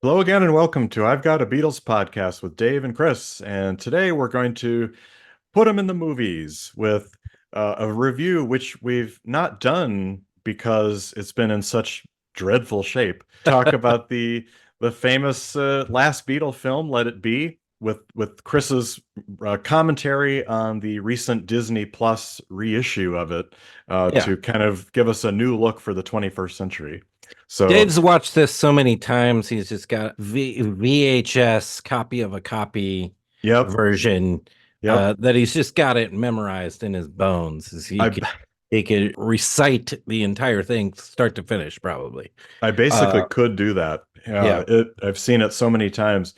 Hello again, and welcome to I've Got a Beatles podcast with Dave and Chris. And today we're going to put them in the movies with a review which we've not done because it's been in such dreadful shape. Talk about the famous last Beatle film, Let It Be, with Chris's commentary on the recent Disney Plus reissue of it Yeah. to kind of give us a new look for the 21st century. So, Dave's watched this so many times. He's just got VHS copy of a copy yep, version yep. that he's just got it memorized in his bones. I He could recite the entire thing start to finish, probably. I basically Uh, could do that. yeah, I've seen it so many times,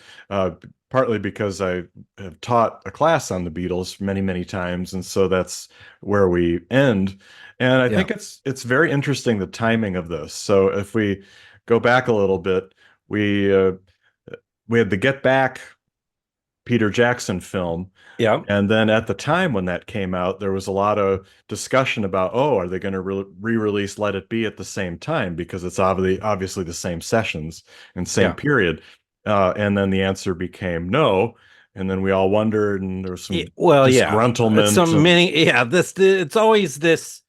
partly because I have taught a class on the Beatles many, many times, and so that's where we end. And I yeah, think it's very interesting the timing of this. So if we go back a little bit, we uh, we had the Get Back Peter Jackson film. yeah, And then at the time when that came out, there was a lot of discussion about, oh, are they going to re-release Let It Be at the same time? Because it's obviously the same sessions and same yeah. period. And then the answer became no. And then we all wondered, and there was some Well, yeah. It's disgruntlement some of, many. Yeah, it's always this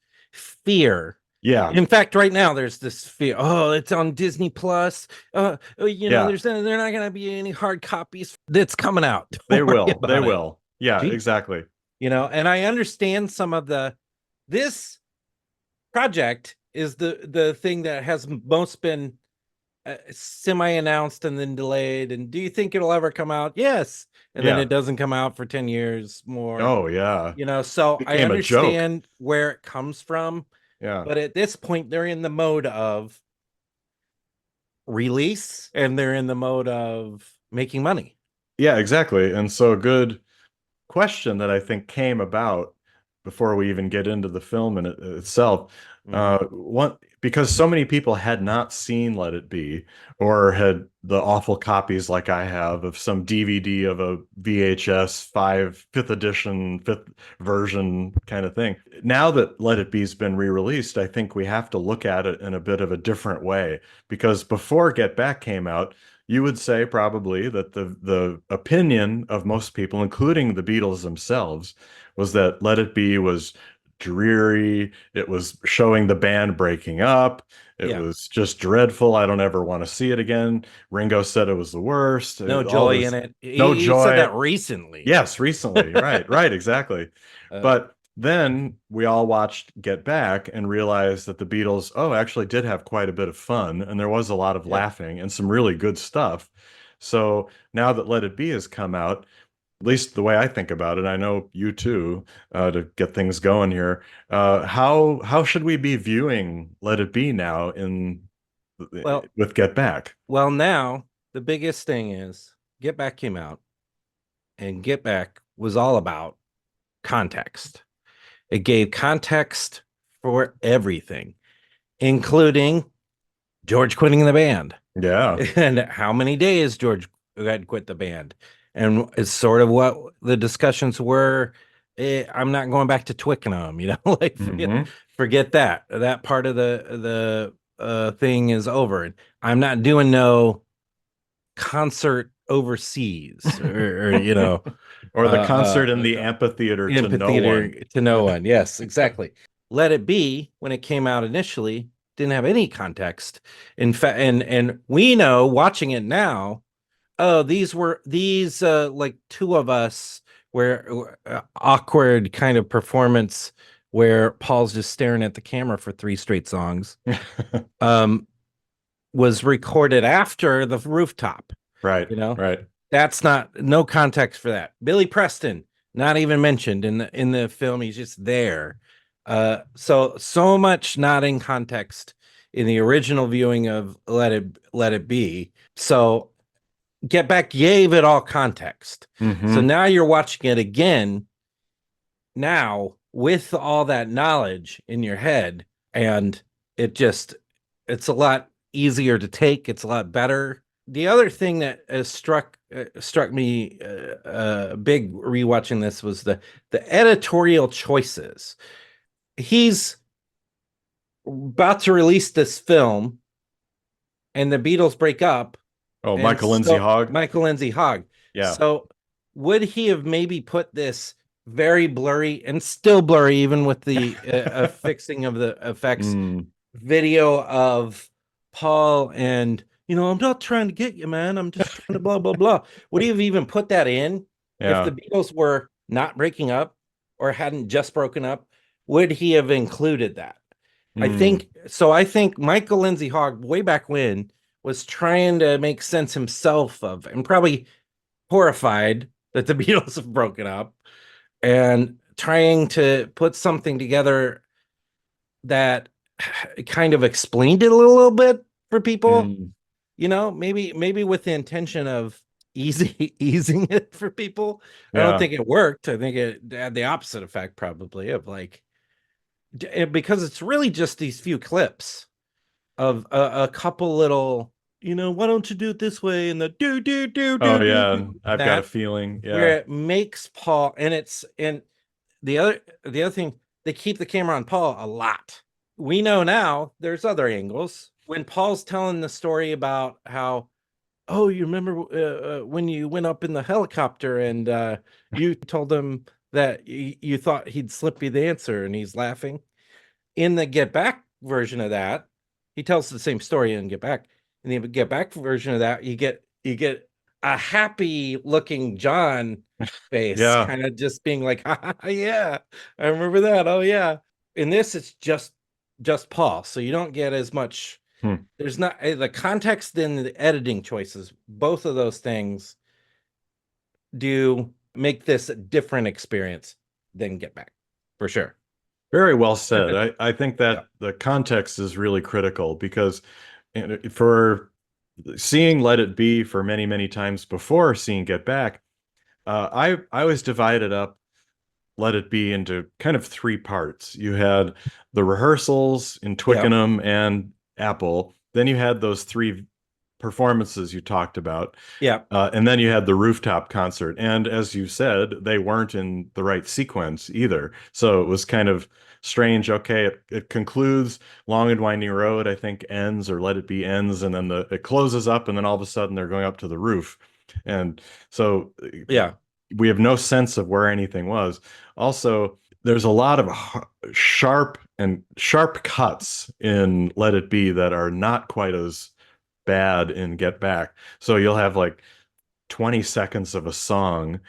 fear. yeah, In fact, right now there's this fear. Oh, it's on Disney Plus. yeah, They're not gonna be any hard copies that's coming out. they Don't worry will. They about it. will. Yeah, Gee, exactly. and I understand some of this project is the thing that has most been semi-announced and then delayed. And do you think it'll ever come out? Yes. And then Yeah. it doesn't come out for 10 years more. Oh, yeah. So I Became a joke. understand where it comes from, Yeah. but at this point they're in the mode of release and they're in the mode of making money. Yeah, exactly. And so a good question that I think came about before we even get into the film in itself. Mhm. One, because so many people had not seen Let It Be or had the awful copies like I have of some DVD of a VHS fifth edition, fifth version kind of thing. Now that Let It Be's been re-released, I think we have to look at it in a bit of a different way because before Get Back came out, you would say probably that the opinion of most people, including the Beatles themselves, was that Let It Be was dreary. It was showing the band breaking up. It Yeah. was just dreadful. I don't ever want to see it again. Ringo said it was the worst. No All joy in this, it. no He said joy. that recently. Yes, recently. Right, right, exactly. Uh, But then we all watched Get Back and realized that the Beatles, oh, actually did have quite a bit of fun, and there was a lot of yeah. laughing and some really good stuff. So now that Let It Be has come out, at least the way I think about it, I know you too, to get things going here. How should we be viewing Let It Be now in Well, with Get Back? now the biggest thing is Get Back came out and Get Back was all about context. It gave context for everything, including George quitting the band Yeah. and how many days George had quit the band. And it's sort of what the discussions were. I'm not going back to Twickenham, like Hmm. forget that. That part of the thing is over. And I'm not doing no concert overseas or Or the concert in the uh, amphitheater to no amphitheater one. to no one. Yes, exactly. Let It Be, when it came out initially, didn't have any context. In fact, and we know watching it now, oh, these like two of us where awkward kind of performance where Paul's just staring at the camera for three straight songs. Um, was recorded after the rooftop. Right, You know, right. that's not no context for that. Billy Preston, not even mentioned in the film. He's just there. So much not in context in the original viewing of Let It Be. So Get Back gave it all context. So Hmm. now you're watching it again now with all that knowledge in your head, and it just it's a lot easier to take. It's a lot better. The other thing that struck me big rewatching this was the editorial choices. He's about to release this film, and the Beatles break up, Oh, And Michael so Lindsay-Hogg. Michael Lindsay-Hogg. Yeah. So would he have maybe put this very blurry and still blurry, even with the fixing of the effects, Mm, video of Paul and, I'm not trying to get you, man. I'm just trying to blah, blah, blah. Would he have even put that in if the yeah. Beatles were not breaking up or hadn't just broken up? Would he have included that? I Mm, think so. I think Michael Lindsay-Hogg, way back when, was trying to make sense himself of, and probably horrified that the Beatles have broken up, and trying to put something together that kind of explained it a little bit for people. mm, Maybe with the intention of easing it for people. I don't yeah. think it worked. I think it had the opposite effect, probably, of like, because it's really just these few clips of a couple little, why don't you do it this way, and the Oh do yeah. I've got a that, feeling. where Yeah. it makes Paul, and the other thing, they keep the camera on Paul a lot. We know now there's other angles when Paul's telling the story about how, oh, you remember when you went up in the helicopter and you told him that you thought he'd slip you the answer, and he's laughing. In the Get Back version of that, he tells the same story in Get Back. In the Get Back version of that, you get a happy looking John face, Yeah. kind of just being like, yeah, I remember that. Oh yeah. In this, it's just Paul, so you don't get as much. Hmm. There's not the context in the editing choices. Both of those things do make this a different experience than Get Back, for sure. Very well said. I think Yeah. that the context is really critical because for seeing Let It Be for many, many times before seeing Get Back, I always divided up Let It Be into kind of three parts. You had the rehearsals in Yeah. Twickenham and Apple. Then you had those three performances you talked about. Yeah. And then you had the rooftop concert. And as you said, they weren't in the right sequence either. So it was kind of strange. Okay, it concludes Long and Winding Road, I think ends, or Let It Be ends, and then it closes up, and then all of a sudden they're going up to the roof. And so Yeah. we have no sense of where anything was. Also, there's a lot of sharp cuts in Let It Be that are not quite as bad in Get Back. So you'll have like 20 seconds of a song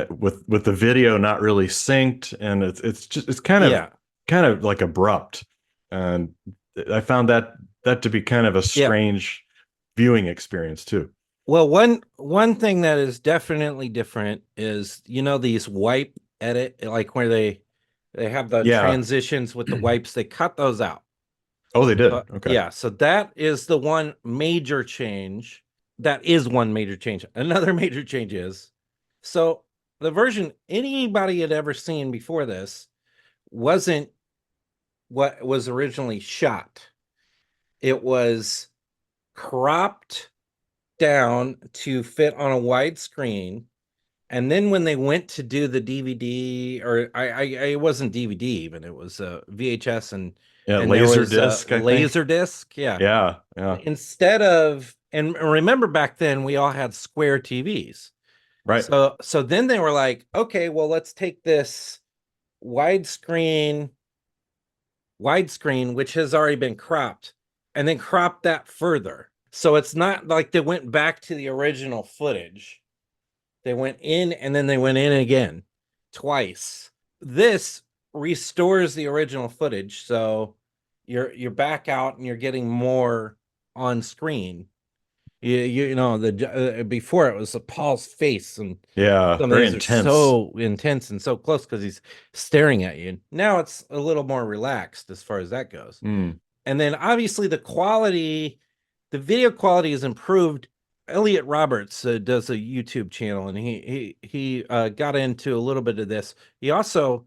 with the video not really synced, and it's Yeah. kind of like abrupt. And I found that to be kind of a Yeah. strange viewing experience too. Well, one thing that is definitely different is, these wipe edit, like where they have the Yeah. transitions with the wipes, they cut those out. Oh, they did. Okay. Yeah, so that is the one major change. That is one major change. Another major change is, so the version anybody had ever seen before this wasn't what was originally shot. It was cropped down to fit on a wide screen. And then when they went to do the DVD, or it wasn't DVD even, it was VHS, Yeah, and there laser was a disc, I think. laser disc. Yeah. Yeah, yeah. Instead of, and remember back then we all had square TVs. Right. So then they were like, okay, well, let's take this widescreen, which has already been cropped, and then crop that further. So it's not like they went back to the original footage. They went in and then they went in again twice. This restores the original footage, so you're back out and you're getting more on screen. The before it was Paul's face, and Yeah, some of very these are intense. so intense and so close because he's staring at you. Now it's a little more relaxed as far as that goes. Mm. And then obviously the video quality is improved. Elliot Roberts does a YouTube channel, and he got into a little bit of this. He also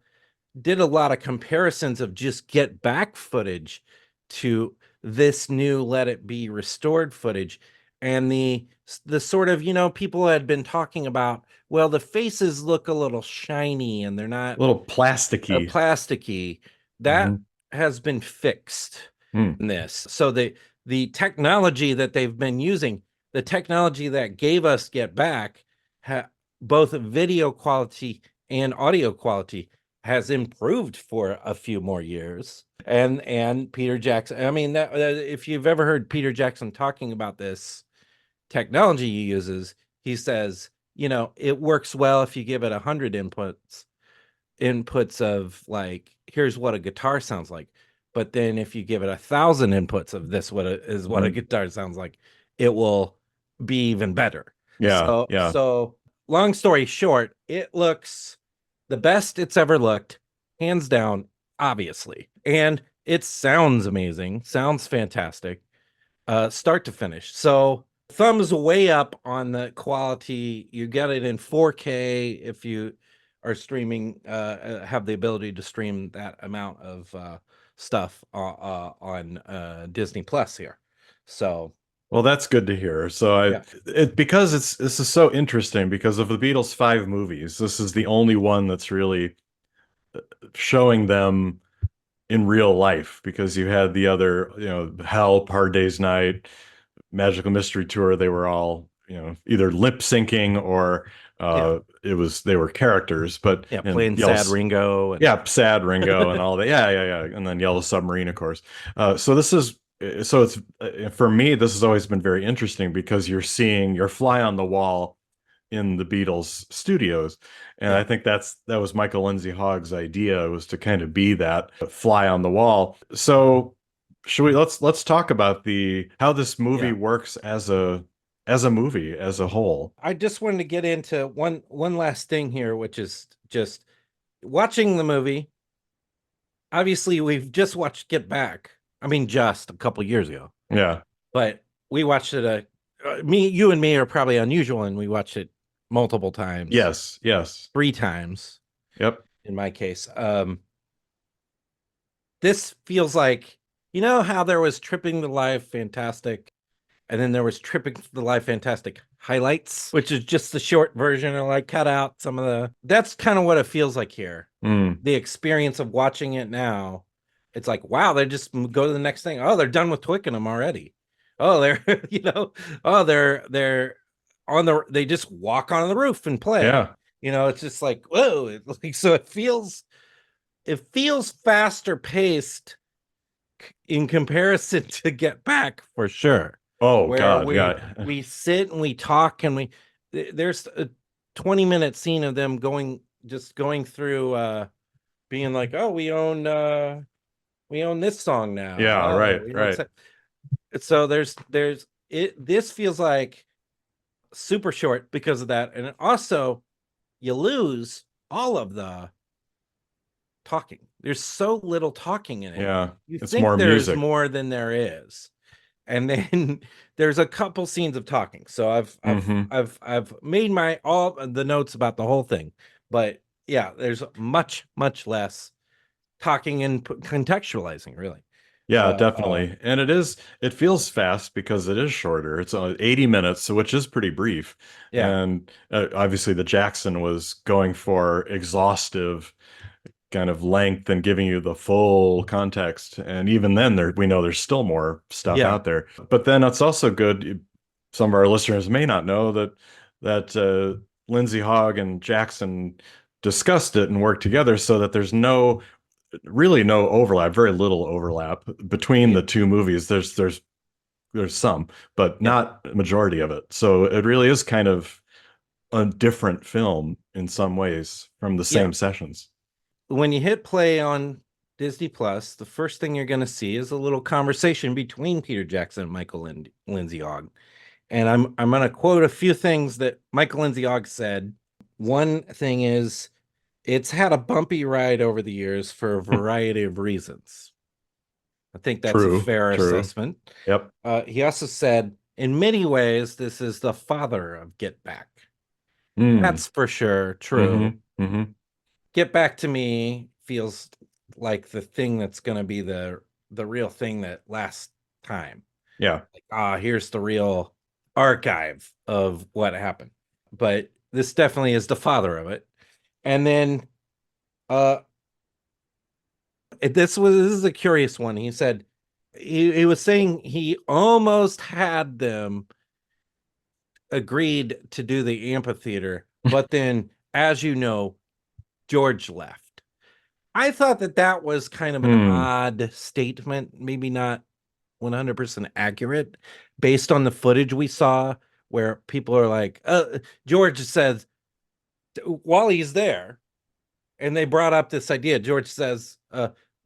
did a lot of comparisons of just Get Back footage to this new Let It Be restored footage, and the sort of, people had been talking about, well, the faces look a little shiny and they're A not little plasticky. plasticky. That Mhm. has been fixed Mm. in this. So the technology that they've been using, the technology that gave us Get Back, both video quality and audio quality, has improved for a few more years. And Peter Jackson, I mean, if you've ever heard Peter Jackson talking about this technology he uses, he says, it works well if you give it 100 inputs of like, here's what a guitar sounds like. But then if you give it 1,000 inputs of this, what a guitar sounds like, it will be even better. Yeah, yeah. So long story short, it looks the best it's ever looked, hands down, obviously. And it sounds amazing, sounds fantastic, start to finish. So thumbs way up on the quality. You get it in 4K if you are streaming, have the ability to stream that amount of stuff on Disney Plus here. So Well, that's good to hear. So because this is so interesting because of the Beatles 5 movies, this is the only one that's really showing them in real life because you had the other, Help, Hard Day's Night, Magical Mystery Tour, they were all, either lip syncing or they were characters, but playing Sad Ringo Sad Ringo and all that. Yeah. And then Yellow Submarine, of course. So it's for me, this has always been very interesting because you're seeing your fly on the wall in the Beatles studios. And I think that was Michael Lindsay-Hogg's idea, was to kind of be that fly on the wall. So let's talk about how this movie works as a movie as a whole. I just wanted to get into one last thing here, which is just watching the movie. Obviously, we've just watched Get Back. I mean, just a couple years ago. Yeah. But we watched it. You and me are probably unusual, and we watched it multiple times. Yes. 3 times. Yep. In my case. This feels like, how there was Tripping the Live Fantastic, and then there was Tripping the Live Fantastic Highlights, which is just the short version, and like cut out some of that's kind of what it feels like here. The experience of watching it now, it's like, wow, they just go to the next thing. Oh, they're done with Twickenham already. Oh, they're, they're on they just walk on the roof and play. Yeah. It's just like, whoa. So it feels faster paced in comparison to Get Back, for sure. Oh, God. We sit and we talk, and there's a 20-minute scene of them going through, being like, oh, we own this song now. Yeah, right. So this feels like super short because of that. And also you lose all of the talking. There's so little talking in it. Yeah. It's think more there's music. More than there is. And then there's a couple scenes of talking. So I've made all the notes about the whole thing. But yeah, there's much less talking and contextualizing, really. Yeah, definitely. And it feels fast because it is shorter. It's 80 minutes, which is pretty brief. Yeah. And obviously the Jackson was going for exhaustive kind of length and giving you the full context. And even then we know there's still more stuff out there. But then it's also good. Some of our listeners may not know that Lindsay-Hogg and Jackson discussed it and worked together so that there's really no overlap, very little overlap between the 2 movies. There's some, but not a majority of it. So it really is kind of a different film in some ways from the same sessions. When you hit play on Disney Plus, the first thing you're going to see is a little conversation between Peter Jackson and Michael Lindsay-Hogg. And I'm going to quote a few things that Michael Lindsay-Hogg said. One thing is, it's had a bumpy ride over the years for a variety of reasons. I think that's a fair assessment. Yep. He also said, in many ways, this is the father of Get Back. That's for sure true. Get Back to me feels like the thing that's going to be the real thing that lasts time. Yeah. Like, here's the real archive of what happened. But this definitely is the father of it. And then this is a curious one. He said he was saying he almost had them agreed to do the amphitheater, but then, as you know, George left. I thought that was kind of an Hmm. odd statement, maybe not 100% accurate based on the footage we saw where people are like, George says, while he's there, and they brought up this idea, George says,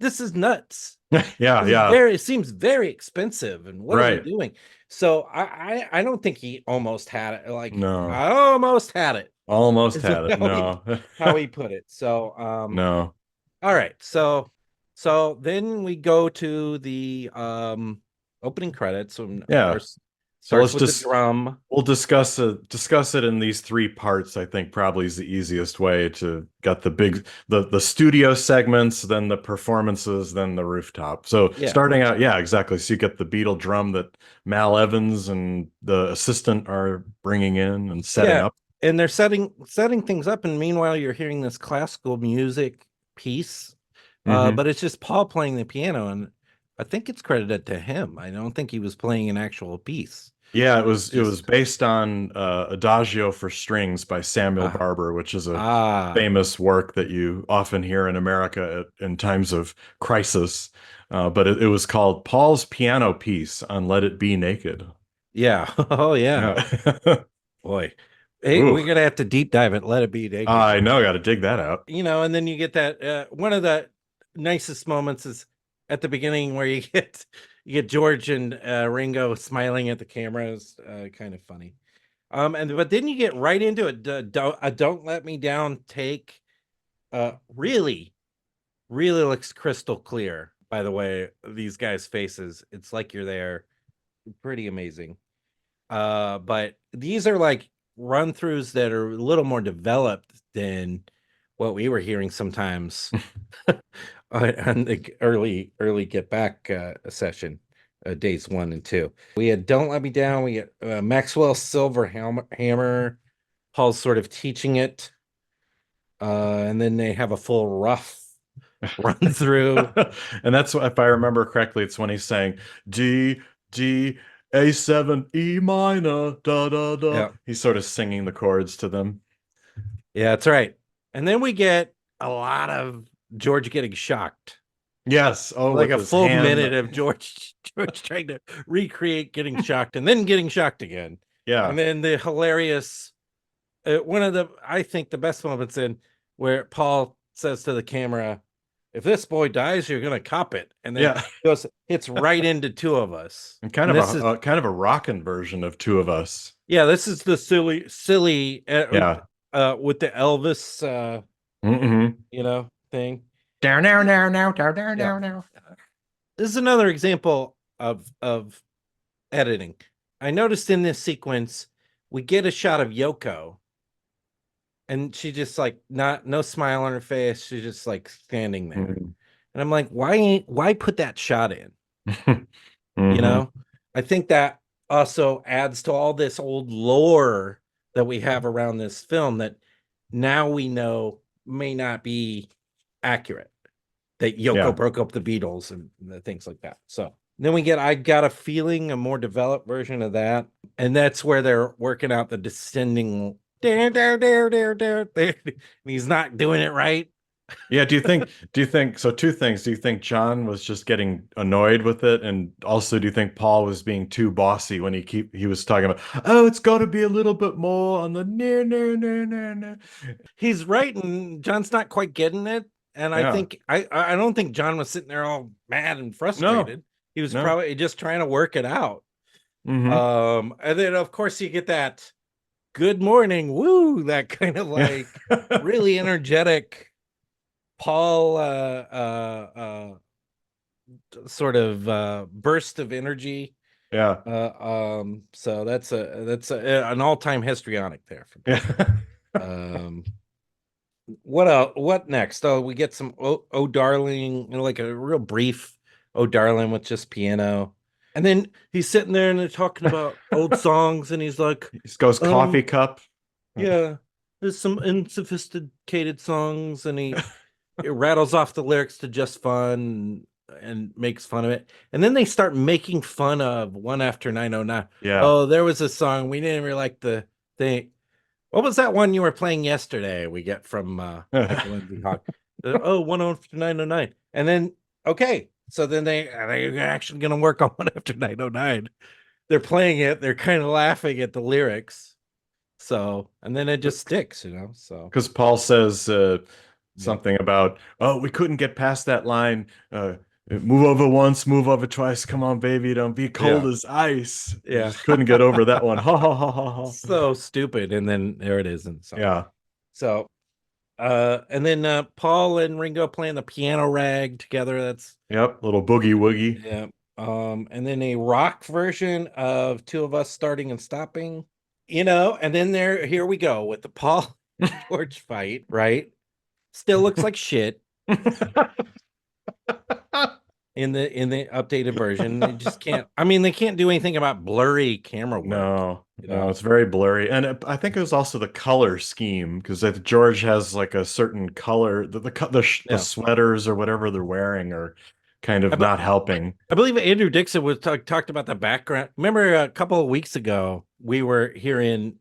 this is nuts. Yeah, This is yeah. it seems very expensive. And what are we Right. doing? So I don't think he almost had it. Like, No. I almost had it, Almost is had it. No. how he put it. So, No. all right. So then we go to the opening credits, and of Yeah. course So starts let's with the just drum. we'll discuss it in these three parts. I think probably is the easiest way to get the studio segments, then the performances, then the rooftop. So Yeah. starting out, yeah, exactly. So you get the Beatle drum that Mal Evans and the assistant are bringing in and setting Yeah. up. And they're setting things up, and meanwhile you're hearing this classical music piece. Hmm. But it's just Paul playing the piano, and I think it's credited to him. I don't think he was playing an actual piece. Yeah, It's it was just based on Adagio for Strings by Samuel ah Barber, which is a ah famous work that you often hear in America in times of crisis. But it was called Paul's Piano Piece on Let It Be Naked. yeah. Oh yeah. Yeah. Boy. Hey, Ooh, we're gonna have to deep dive it. Let it be naked. I know, got to dig that out. And then you get that one of the nicest moments is at the beginning where you get George and Ringo smiling at the cameras, kind of funny. And but then you get right into it. Don't let me down take really really looks crystal clear. By the way, these guys' faces, it's like you're there. Pretty amazing. But these are like run throughs that are a little more developed than what we were hearing sometimes on the early Get Back session, days 1 and 2. We had Don't Let Me Down. We had Maxwell Silver Hammer. Paul's sort of teaching it, and then they have a full rough run through. And that's if I remember correctly, it's when he's saying D, D, A7, E minor, da da da. Yeah, He's sort of singing the chords to them. yeah, that's right. And then we get a lot of George getting shocked. Yes. Oh, Like with a his full hand. minute of George trying to recreate getting shocked and then getting shocked again. Yeah. And then the hilarious one of the I think the best moments in where Paul says to the camera, if this boy dies, you're gonna cop it. And then Yeah. goes hits right into two of us. And And this is kind of a rockin' version of Two of Us. yeah, this is the silly Yeah. with the Elvis Mm-hmm. thing. Down now, now, now, down, down, Yeah. now, now. This is another example of editing. I noticed in this sequence, we get a shot of Yoko, and she just like not no smile on her face. She's just like standing there. Mhm. And I'm like, why put that shot in? You Hmm. know? I think that also adds to all this old lore that we have around this film that now we know may not be accurate. That Yoko Yeah. broke up the Beatles and the things like that. So then we get I Got a Feeling, a more developed version of that. And that's where they're working out the descending there, there, there, there, there, there. And he's not doing it right. Yeah, do you think so two things. Do you think John was just getting annoyed with it? And also do you think Paul was being too bossy when he was talking about, oh, it's got to be a little bit more on the near, near, near, near, near. He's right, and John's not quite getting it. And I Yeah. think I don't think John was sitting there all mad and No. frustrated. He was No. probably just trying to work it out. Hmm. And then of course you get that good morning, woo, that kind of Yeah. like really energetic Paul sort of burst of energy. Yeah. So an all-time histrionic there for Paul. Yeah. Um what else? What next? Oh, we get some oh darling, like a real brief oh darling with just piano. And then he's sitting there and they're talking about old songs, and he's like, He goes coffee um, cup. yeah, there's some unsophisticated songs, and he rattles off the lyrics to Just Fun. and makes fun of it. And then they start making fun of One After 909. Yeah. Oh, there was a song we didn't really like the thing. What was that one you were playing yesterday? We get from Michael Lindsay-Hogg. Oh, 1 After 909. And then okay, so then they're actually going to work on One After 909. They're playing it. They're kind of laughing at the lyrics. So, and then it just sticks, So, Because Paul says yeah, something about, oh, we couldn't get past that line. Move over once, move over twice. Come on, baby, don't be cold yeah, as ice. We yeah. just couldn't get over that one. Ha ha ha ha ha. So stupid. And then there it is in the song. Yeah. So, and then Paul and Ringo playing the piano rag together. That's Yep. Little boogie woogie. yeah. And then a rock version of Two of Us Starting and Stopping, and then here we go with the Paul George fight, right? Still looks like shit in the updated version. They just can't, I mean, they can't do anything about blurry camera work. No, it's very blurry. And I think it was also the color scheme because George has like a certain color, the sweaters or whatever they're wearing are kind of not helping. I believe Andrew Dixon was talked about the background. Remember a couple of weeks ago, we were here in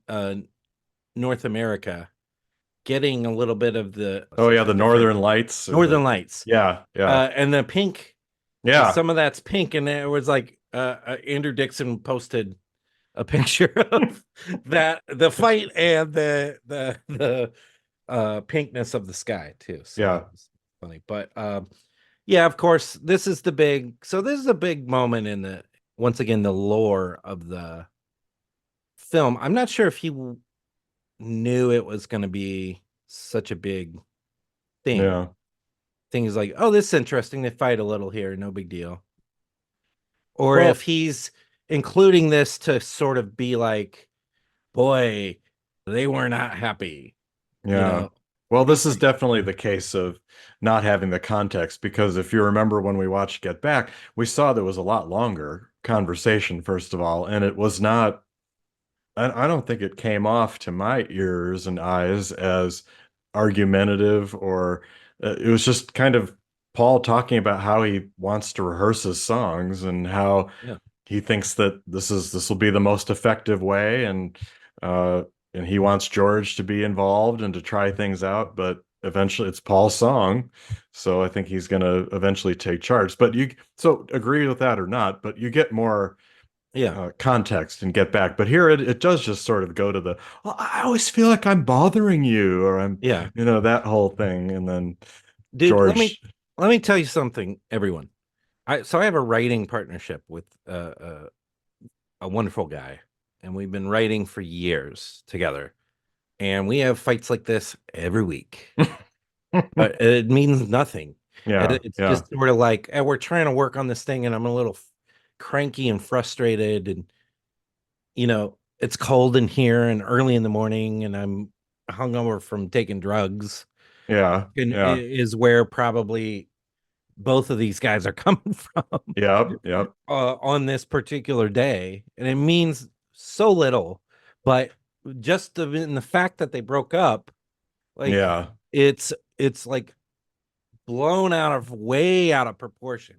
North America getting a little bit of the the Northern Lights. Lights. Yeah. And the pink. Yeah. Some of that's pink, and it was like Andrew Dixon posted a picture of the fight and the pinkness of the sky too. So yeah. Funny. But yeah, of course, this is a big moment in once again, the lore of the film. I'm not sure if he knew it was going to be such a big thing. Yeah. Things like, oh, this is interesting. They fight a little here, no big deal. Or if he's including this to sort of be like, boy, they were not happy. Yeah. Well, this is definitely the case of not having the context, because if you remember when we watched Get Back, we saw there was a lot longer conversation, first of all, and it was not, I don't think it came off to my ears and eyes as argumentative, or it was just kind of Paul talking about how he wants to rehearse his songs and how he thinks that this will be the most effective way, and he wants George to be involved and to try things out, but eventually it's Paul's song, so I think he's going to eventually take charge. But so agree with that or not, but you get more context and Get Back. But here it does just sort of go to the, well, I always feel like I'm bothering you, or I'm that whole thing. And then dude, George, let me tell you something, everyone. I have a writing partnership with a wonderful guy, and we've been writing for years together, and we have fights like this every week. But it means nothing. It's just sort of like, we're trying to work on this thing, and I'm a little cranky and frustrated, and it's cold in here and early in the morning, and I'm hungover from taking drugs. Is where probably both of these guys are coming from. On this particular day, and it means so little, but just in the fact that they broke up, like it's like blown way out of proportion.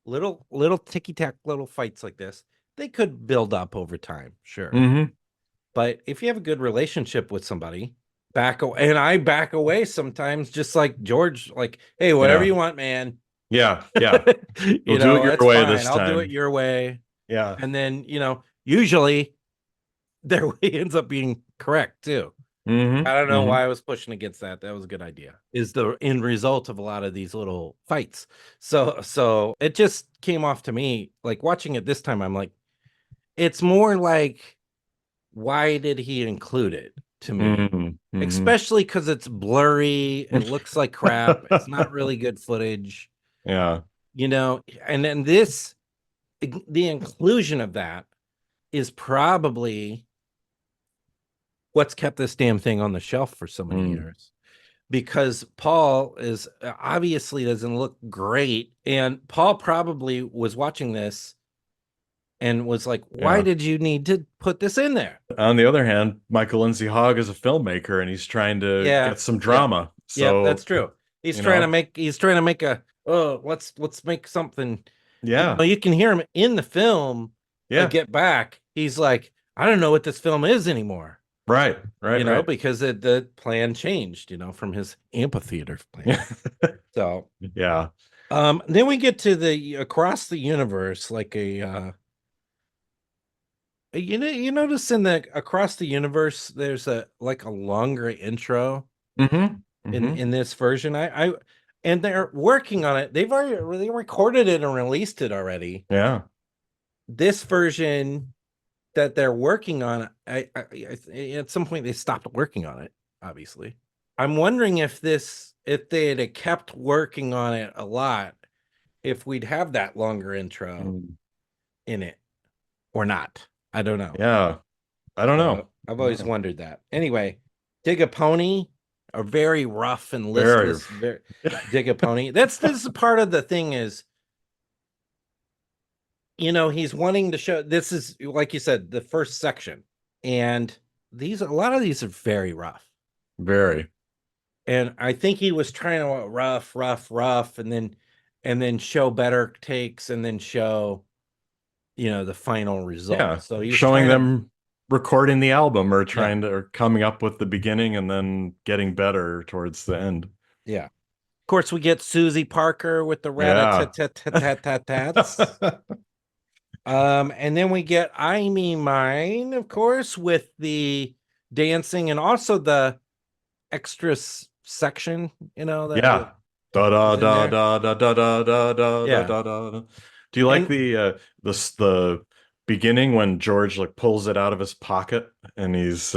Little ticky-tack little fights like this, they could build up over time, sure. But if you have a good relationship with somebody, back away, and I back away sometimes, just like George, like, hey, whatever you want, man. We'll do it your way this time. I'll do it your way. Yeah. And then, usually their way ends up being correct too. I don't know why I was pushing against that. That was a good idea. Is the end result of a lot of these little fights. So it just came off to me, like watching it this time, I'm like, it's more like, why did he include it to me? Especially because it's blurry. It looks like crap. It's not really good footage. Yeah. And then the inclusion of that is probably what's kept this damn thing on the shelf for so many years, because Paul is obviously doesn't look great. And Paul probably was watching this and was like, why did you need to put this in there? On the other hand, Michael Lindsay-Hogg is a filmmaker, and he's trying to get some drama. So that's true. He's trying to make a oh, let's make something. Yeah. You can hear him in the film, Yeah. Get Back. He's like, I don't know what this film is anymore, Right. Right. Right. because the plan changed, from his amphitheater plan. Yeah. So, Yeah. then we get to the Across the Universe, like you notice in the Across the Universe, there's a like a longer intro Mm-hmm. in Mm-hmm. this version. And they're working on it. They recorded it and released it already. Yeah. This version that they're working on, at some point they stopped working on it, obviously. I'm wondering if they had kept working on it a lot, if we'd have that longer intro Mm. in it or not. I don't know. Yeah. I don't know. I've I don't always know. wondered that. Anyway, Dig a Pony, a very rough and Very. listless, Dig a Pony. This is part of the thing is, he's wanting to show, this is like you said, the first section. And a lot of these are very rough. Very. And I think he was trying to rough, and then show better takes, and then show, the final result. Yeah. So he was Showing trying to, them recording the album or yeah, trying to or coming up with the beginning and then getting better towards the end. yeah. Of course, we get Susie Parker with the Yeah. rat-a-tat-tat-tat-tats. And then we get I Me Mine, of course, with the dancing and also the extras section, that Yeah. Da da is in da there. da da da da da da da Yeah. da da. Do you like And the beginning when George like pulls it out of his pocket and he's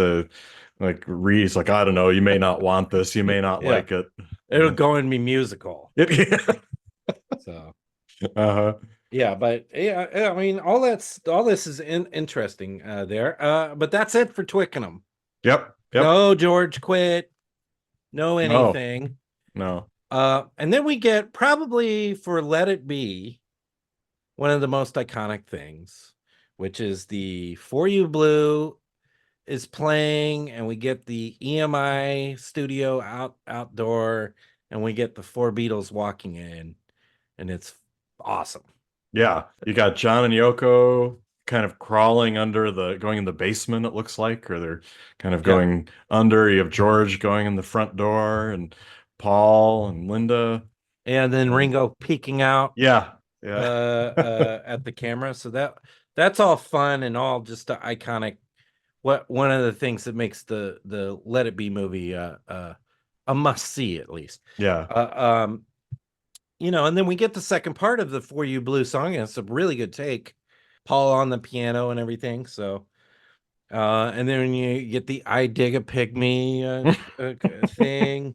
like reads like I don't know, you may not want this, you may not yeah, like it. it'll go and be musical. So Uh-huh. yeah, but yeah, I mean, all this is interesting there. But that's it for Twickenham. Yep. Yep. No George quit, no No. anything. No. And then we get, probably for Let It Be, one of the most iconic things, which is the For You Blue is playing, and we get the EMI studio outdoor, and we get the four Beatles walking in, and it's awesome. Yeah. You got John and Yoko kind of crawling under going in the basement, it looks like, or they're kind of Yeah. going under. You have George going in the front door and Paul and Linda. And then Ringo peeking out Yeah. Yeah. at the camera. So that's all fun and all just iconic. One of the things that makes the Let It Be movie a must see, at least. Yeah. And then we get the second part of the For You Blue song, and it's a really good take. Paul on the piano and everything. So and then you get the I Dig a Pygmy thing.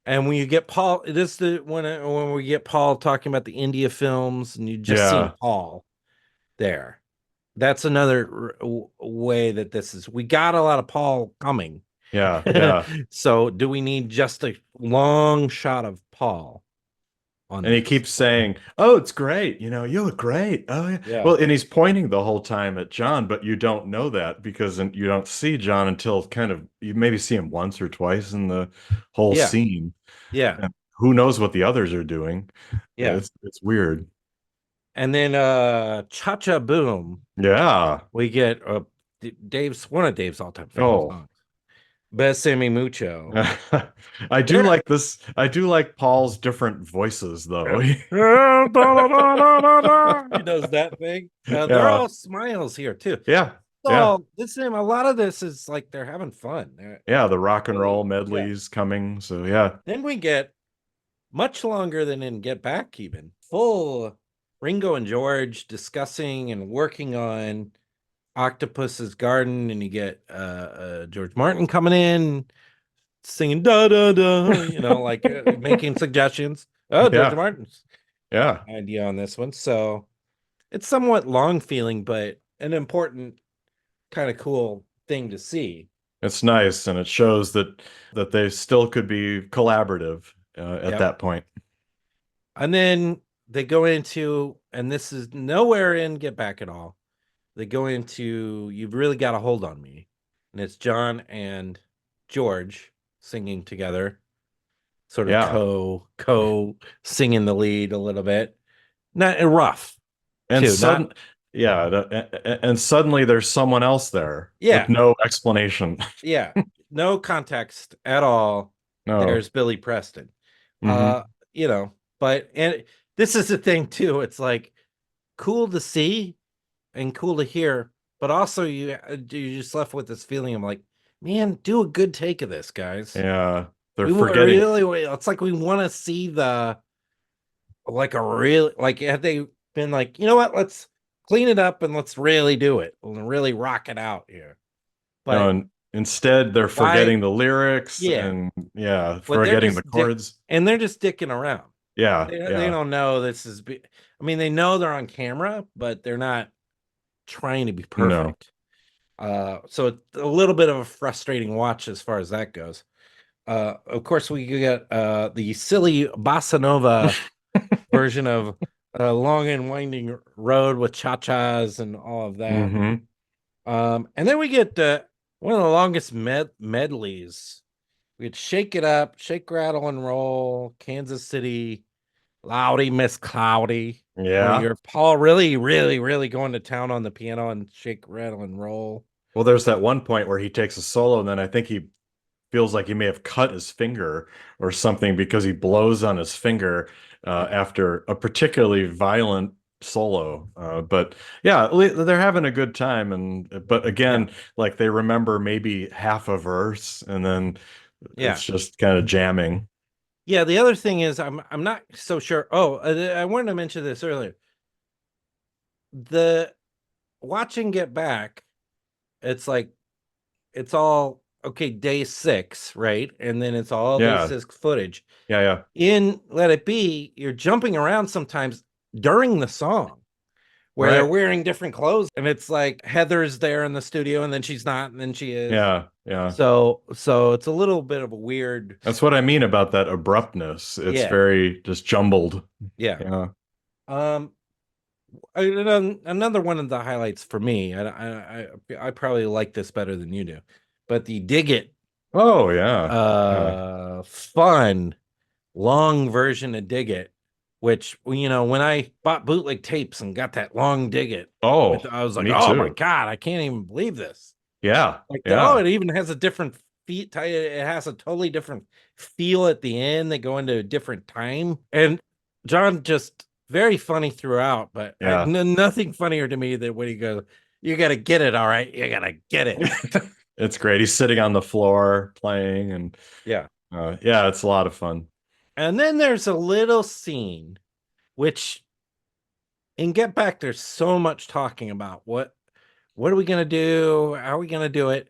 And when you get Paul, this the when we get Paul talking about the India films, and you just seen Yeah. Paul there. That's another way that this is. We got a lot of Paul coming. Yeah. Yeah. So do we need just a long shot of Paul on And he this? keeps saying, "Oh, it's great. You look great. Oh, yeah." Yeah. Well, and he's pointing the whole time at John, but you don't know that because you don't see John until kind of you maybe see him once or twice in the whole Yeah. scene. Yeah. And who knows what the others are doing? Yeah. It's weird. And then Cha Cha Boom, Yeah. we get one of Dave's all-time favorite Oh. songs. Besame Mucho. I do There. like this. I do like Paul's different voices though. He does that thing. They're Yeah. all smiles here too. Yeah. Yeah. So a lot of this is like they're having fun. Yeah, the rock and roll Yeah. medleys coming. So yeah. Then we get much longer than in Get Back, even full Ringo and George discussing and working on Octopus's Garden, and you get George Martin coming in singing da da da, like making suggestions. Oh, George Yeah. Martin's Yeah. idea on this one. So it's somewhat long feeling, but an important kind of cool thing to see. It's nice and it shows that they still could be collaborative at Yep. that point. And then they go into, and this is nowhere in Get Back at all. They go into You've Really Got a Hold on Me. And it's John and George singing together. sort of Yeah. co singing the lead a little bit. Not rough And too. Not sudden, yeah, and suddenly there's someone else there with yeah, no explanation. yeah. No context at all. No. There's Billy Preston. Hmm. You know, but and this is the thing too. It's like cool to see and cool to hear, but also you just left with this feeling of like, man, do a good take of this, guys. Yeah, they're We forgetting. really, it's like we want to see the like a real like had they been like, you know what, let's clean it up and let's really do it and really rock it out here. No, But and instead they're why? forgetting the lyrics Yeah, and yeah, but they're forgetting the just chords. and they're just dicking around. Yeah, They yeah. don't know this is. I mean, they know they're on camera, but they're not trying to be No. perfect. So it's a little bit of a frustrating watch as far as that goes. Of course, we get the silly bossa nova version of Long and Winding Road with cha-chas and all of that. Hmm. And then we get one of the longest medleys. We get Shake It Up, Shake, Rattle, and Roll, Kansas City, Loudy Miss Cloudy, where Yeah. you're Paul really, really, really going to town on the piano and Shake, Rattle, and Roll. Well, there's that one point where he takes a solo, and then I think he feels like he may have cut his finger or something because he blows on his finger after a particularly violent solo. But yeah, they're having a good time, and but Yeah. again, like they remember maybe half a verse, and then Yeah. it's just kind of jamming. Yeah, the other thing is I'm not so sure. Oh, I wanted to mention this earlier. The watching Get Back, it's like it's all okay, day 6, right? And then it's all day Yeah, 6 footage. yeah, yeah, In Let It Be, you're jumping around sometimes during the song where they're right. wearing different clothes and it's like Heather's there in the studio and then she's not and then she is. Yeah, yeah. So it's a little bit of a weird. That's what I mean about that abruptness. It's Yeah. very just jumbled. Yeah. Yeah. Um another one of the highlights for me, I probably like this better than you do, but the Dig It Oh, yeah. Yeah. fun long version of Dig It, which when I bought bootleg tapes and got that long Dig It Oh, I was like, me oh my too. god, I can't even believe this. Yeah, Like, oh, yeah. it even has a different feet. It has a totally different feel at the end. They go into a different time, and John just very funny throughout. But Yeah. nothing funnier to me than when he goes, "You got to get it, all right. You got to get it." It's great. He's sitting on the floor playing, and Yeah. yeah, it's a lot of fun. And then there's a little scene, which in Get Back, there's so much talking about what are we gonna do? How are we gonna do it?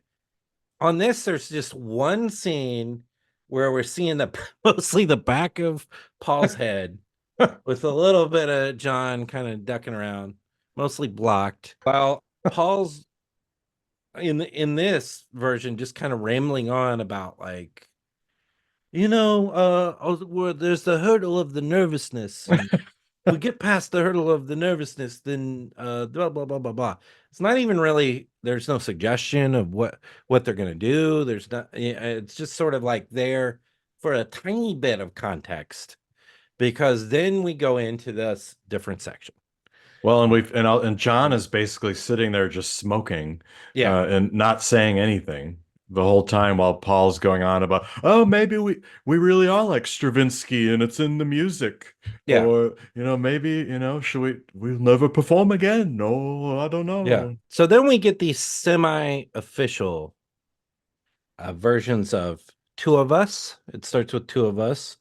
On this, there's just one scene where we're seeing the mostly the back of Paul's head with a little bit of John kind of ducking around, mostly blocked, while Paul's in this version just kind of rambling on about like, well, there's the hurdle of the nervousness, and if we get past the hurdle of the nervousness, then blah blah blah blah blah. It's not even really. There's no suggestion of what they're gonna do. There's not. It's just sort of like there for a tiny bit of context, because then we go into this different section. Well, and John is basically sitting there just smoking, Yeah, and not saying anything the whole time while Paul's going on about, oh, maybe we really are like Stravinsky and it's in the music, yeah, or maybe should we'll never perform again? No, I don't yeah. know. So then we get these semi-official versions of Two of Us. It starts with Two of Us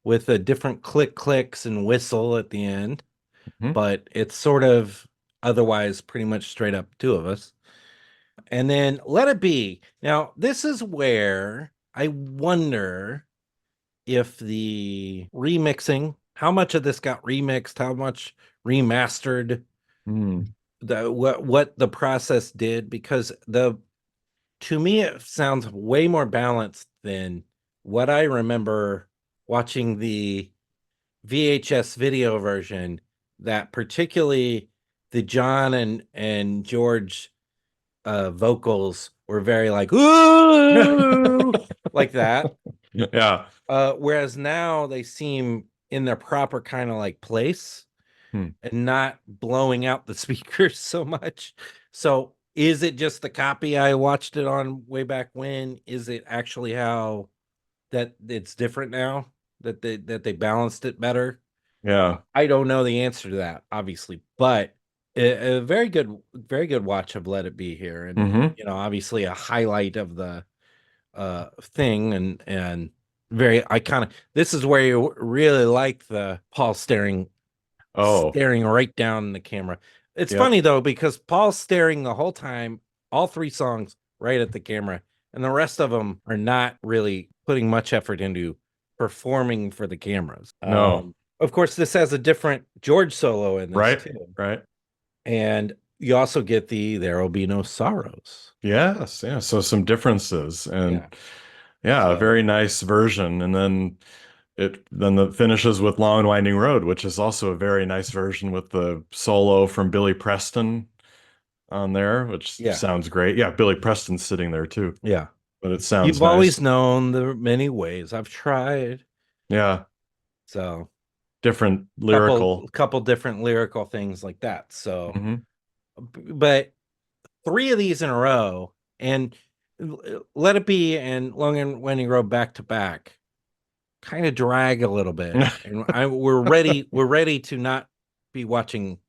with a different clicks and whistle at the end, Mhm. but it's sort of otherwise pretty much straight up Two of Us. And then Let It Be. Now, this is where I wonder if the remixing, how much of this got remixed, how much remastered, Hmm. what the process did, because to me it sounds way more balanced than what I remember watching the VHS video version, that particularly the John and George vocals were very like ooh like that. Yeah. Whereas now they seem in their proper kind of like place Hmm. and not blowing out the speakers so much. So is it just the copy I watched it on way back when? Is it actually how that it's different now that they balanced it better? Yeah. I don't know the answer to that, obviously, but a very good watch of Let It Be here, and Hmm. obviously a highlight of the thing, and very iconic. This is where you really like the Paul Oh, staring right down the camera. It's yep. funny though, because Paul's staring the whole time, all three songs right at the camera, and the rest of them are not really putting much effort into performing for the cameras. No. Of course, this has a different George solo in this Right. too. Right. And you also get the There Will Be No Sorrows. Yes. Yeah. So some differences, Yeah. and yeah, a So, very nice version. And then the finishes with Long and Winding Road, which is also a very nice version with the solo from Billy Preston on there, which yeah. sounds great. Yeah, Billy Preston's sitting there too, Yeah. but it sounds You've nice. always known the many ways I've tried. Yeah, So, different lyrical. couple different lyrical things like that. So, Hmm. but three of these in a row, and Let It Be and Long and Winding Road back to back kind of drag a little bit, and we're ready to not be watching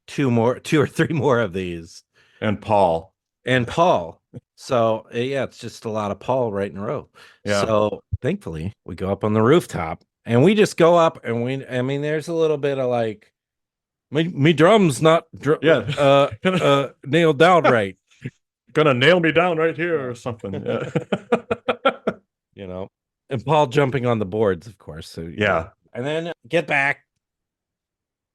two or three more of these, And Paul. and Paul. So yeah, it's just a lot of Paul right in a row. Yeah. So thankfully we go up on the rooftop and we just go up, and I mean there's a little bit of like me drums not Yeah. nailed down right. Gonna nail me down right here Yeah. or something. Yeah. you know, and Paul jumping on the boards, of course. So Yeah. and then Get Back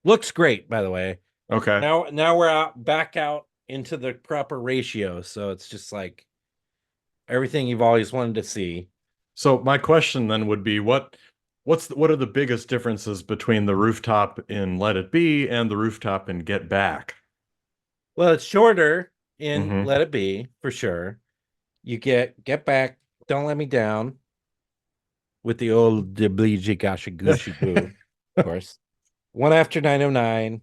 looks great, by the way. Okay. Now we're back out into the proper ratio, so it's just like everything you've always wanted to see. So my question then would be what are the biggest differences between the rooftop in Let It Be and the rooftop in Get Back? Well, it's shorter in Hmm. Let It Be for sure. You Get Back, Don't Let Me Down with the old Debliji Gasha Gucci Boo, of course. One After 909,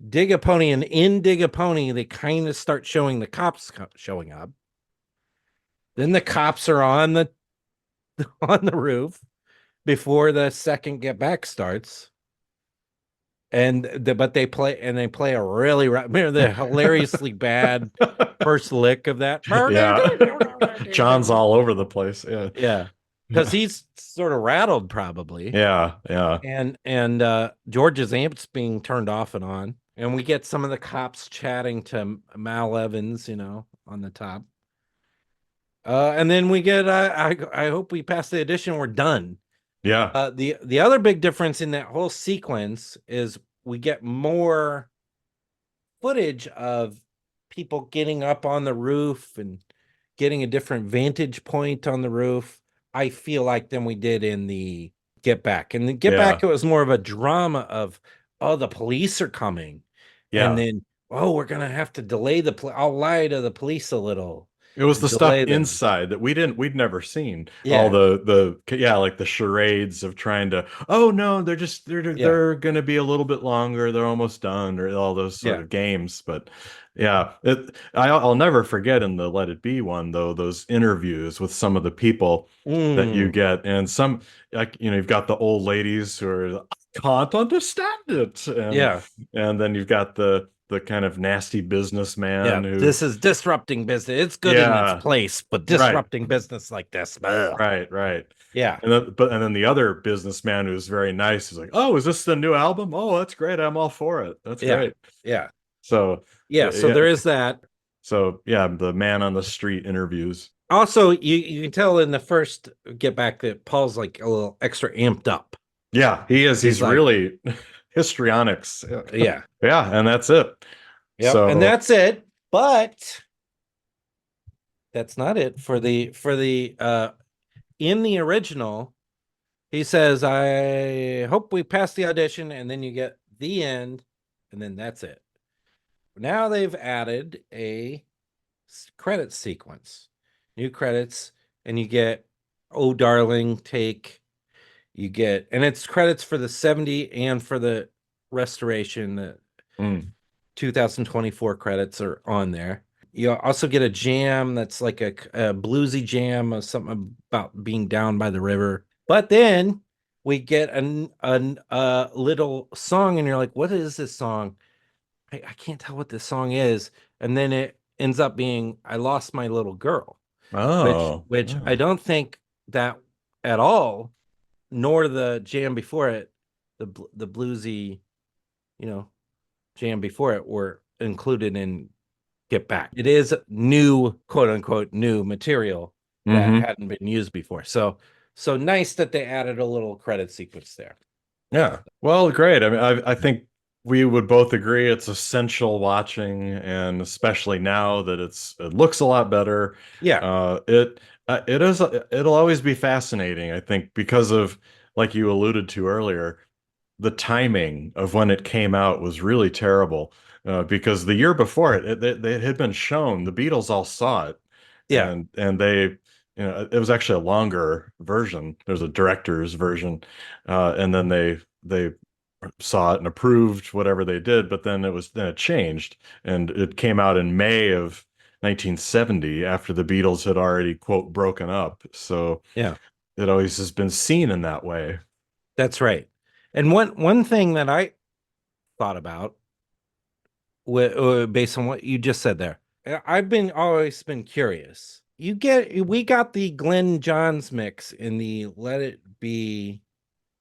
Dig a Pony, and in Dig a Pony, they kind of start showing the cops showing up. Then the cops are on the on the roof before the second Get Back starts. But they play a really remember the hilariously bad first lick of that. Yeah. John's all over the place. Yeah. Yeah, because he's sort of rattled probably, Yeah. Yeah. and George's amps being turned off and on, and we get some of the cops chatting to Mal Evans, on the top. And then we get I hope we pass the audition. We're done. Yeah. The other big difference in that whole sequence is we get more footage of people getting up on the roof and getting a different vantage point on the roof, I feel like, than we did in the Get Back. And the Get Yeah. Back, it was more of a drama of, oh, the police are coming. And Yeah. then, oh, we're going to have to delay I'll lie to the police a little It was and the stuff delay them. inside that we'd never seen. All Yeah. yeah, like the charades of trying to, oh no, Yeah. they're gonna be a little bit longer, they're almost done, or all those sort Yeah. of games. But yeah, I'll never forget in the Let It Be one though, those interviews with some of the people that you Mm. get, and some like you've got the old ladies who are, I can't understand it, Yeah. and then you've got the kind of nasty Yeah. businessman who, This is disrupting business. It's good in its yeah. place, but Right. disrupting business like this. Ugh. Right, right. Yeah. And then the other businessman who's very nice is like, "Oh, is this the new album? Oh, that's great. I'm all for it. That's Yeah. great." Yeah. So, Yeah. So yeah. there is that. So, yeah, the man on the street interviews. Also, you can tell in the first Get Back that Paul's like a little extra amped up. Yeah, he is. He's He's like, really histrionics. yeah, Yeah, and that's it. yep, and So, that's it. But that's not it for the in the original. He says, "I hope we pass the audition," and then you get the end, and then that's it. Now they've added a credit sequence, new credits, and you get Oh Darling take. You get, and it's credits for the 70 and for the restoration. The Mm. 2024 credits are on there. You also get a jam that's like a bluesy jam of something about being down by the river. But then we get a little song, and you're like, what is this song? I can't tell what this song is. And then it ends up being I Lost My Little Girl, Oh, which I oh. don't think that at all, nor the jam before it, the bluesy, you know, jam before it were included in Get Back. It is new, quote unquote, new material that Hmm. hadn't been used before. So nice that they added a little credit sequence there. Yeah. Well, great. I mean, I think we would both agree it's essential watching, and especially now that it looks a lot better. Yeah. It is it'll always be fascinating, I think, because of, like you alluded to earlier, the timing of when it came out was really terrible. Because the year before it had been shown, the Beatles all saw it, Yeah. and it was actually a longer version. There's a director's version, and then they saw it and approved whatever they did, but then it changed, and it came out in May of 1970 after the Beatles had already, quote, broken up. So Yeah. it always has been seen in that way. That's right. And one thing that I thought about based on what you just said there, I've been always been curious. We got the Glenn Johns mix in the Let It Be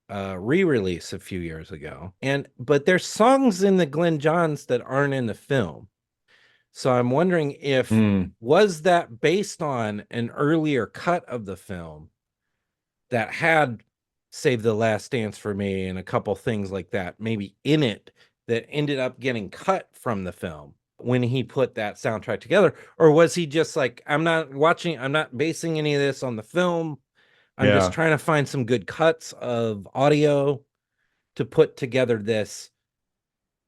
re-release a few years ago, but there's songs in the Glenn Johns that aren't in the film. So I'm wondering if Hmm. was that based on an earlier cut of the film that had Save the Last Dance for Me and a couple things like that, maybe in it, that ended up getting cut from the film when he put that soundtrack together? Or was he just like, I'm not basing any of this on the film. I'm just Yeah. trying to find some good cuts of audio to put together this,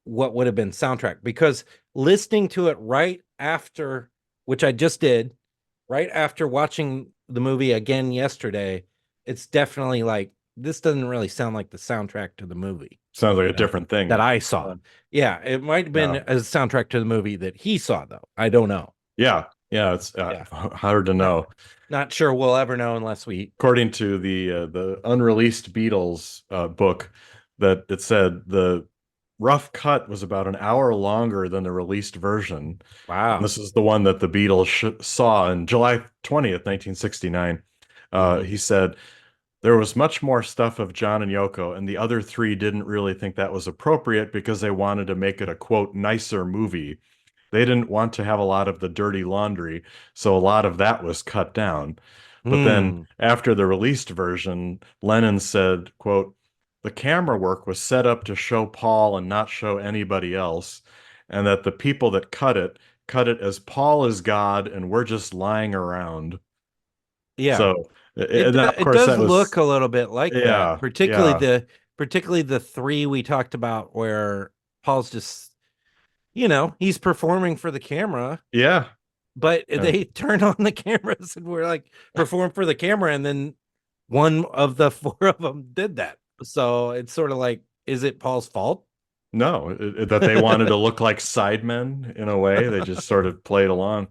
what would have been soundtrack. Because listening to it right after, which I just did, right after watching the movie again yesterday, it's definitely like, this doesn't really sound like the soundtrack to the movie, Sounds like a you know, different that thing. I saw. Yeah, it might have been Yeah. a soundtrack to the movie that he saw, though. I don't know. Yeah. Yeah. It's Yeah. hard to Not, know. not sure we'll ever know unless we. According to the unreleased Beatles book, that it said the rough cut was about an hour longer than the released version. And Wow. this is the one that the Beatles saw on July 20th, 1969. Mhm. He said, there was much more stuff of John and Yoko, and the other three didn't really think that was appropriate because they wanted to make it a, quote, nicer movie. They didn't want to have a lot of the dirty laundry, so a lot of that was cut down. But then Hmm. after the released version, Lennon said, quote, the camera work was set up to show Paul and not show anybody else, and that the people that cut it as Paul is God and we're just lying around. Yeah. So, and then of It course does that look was, a little bit like that, yeah, yeah, particularly the three we talked about where Paul's just, he's performing for the camera, yeah. but Uh, they turn on the cameras and we're like, perform for the camera, and then one of the four of them did that. So it's sort of like, is it Paul's fault? no, that they wanted to look like sidemen in a way. They just sort of played along.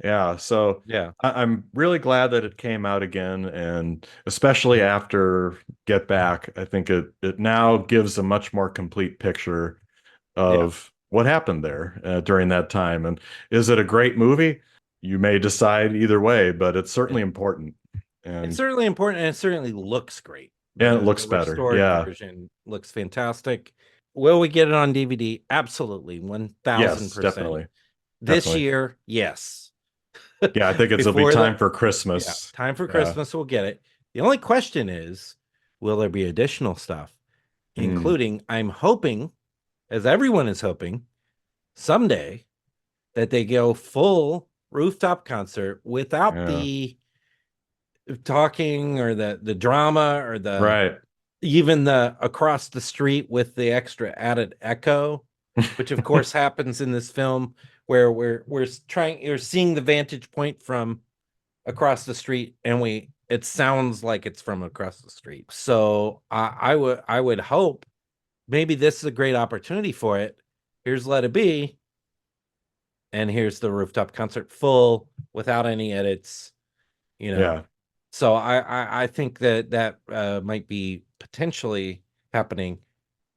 Yeah, so Yeah. I'm really glad that it came out again, and especially after Get Back, I think it now gives a much more complete picture Yeah. of what happened there during that time. And is it a great movie? You may decide either way, but it's certainly Yeah. important, It's and certainly important, and it certainly looks great. it The looks better. restored Yeah. version looks fantastic. Will we get it on DVD? Absolutely, Yes, 1000%. definitely, This definitely. year, yes. Yeah, I think it'll be Before time the for Yeah, Christmas. time for Yeah. Christmas, we'll get it. The only question is, will there be additional stuff, Mm, including, I'm hoping, as everyone is hoping, someday that they go full rooftop concert without yeah. the talking or the drama or the Right. even the across the street with the extra added echo, which of course happens in this film, where you're seeing the vantage point from across the street, and we it sounds like it's from across the street. So I would hope maybe this is a great opportunity for it. Here's Let It Be, and here's the rooftop concert full without any edits, you know. Yeah. So I think that might be potentially happening,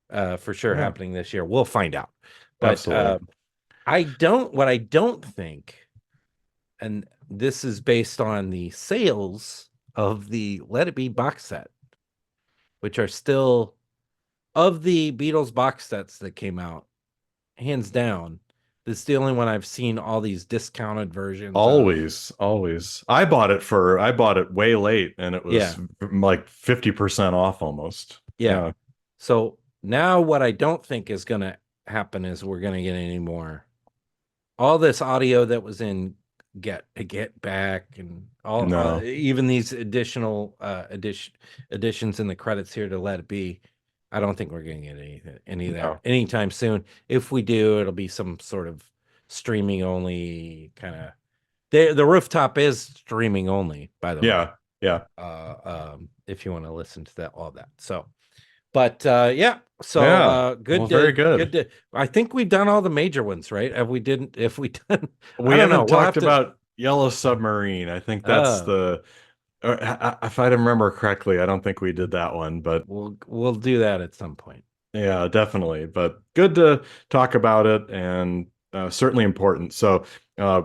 for sure Yeah. happening this year. We'll find out. But Absolutely. what I don't think, and this is based on the sales of the Let It Be box set, which are still, of the Beatles box sets that came out, hands down, this is the only one I've seen all these discounted versions of. Always, always. I bought it way late and it Yeah, was like 50% off almost. yeah. Yeah. So now what I don't think is going to happen is we're going to get any more. All this audio that was in Get Back and all, No. even these additional additions in the credits here to Let It Be. I don't think we're going to get any of that No. anytime soon. If we do, it'll be some sort of streaming only kind of. The rooftop is streaming only, by the way. Yeah. Yeah. If you want to listen to that, all that. So, but yeah. So Yeah. Well, very good good. to. I think we've done all the major ones, right? Have we didn't? If we done, I We don't know. haven't We'll have talked to. about Yellow Submarine. I think that's Uh, the if I remember correctly, I don't think we did that one, but we'll do that at some point. yeah, definitely. But good to talk about it and certainly important. So uh,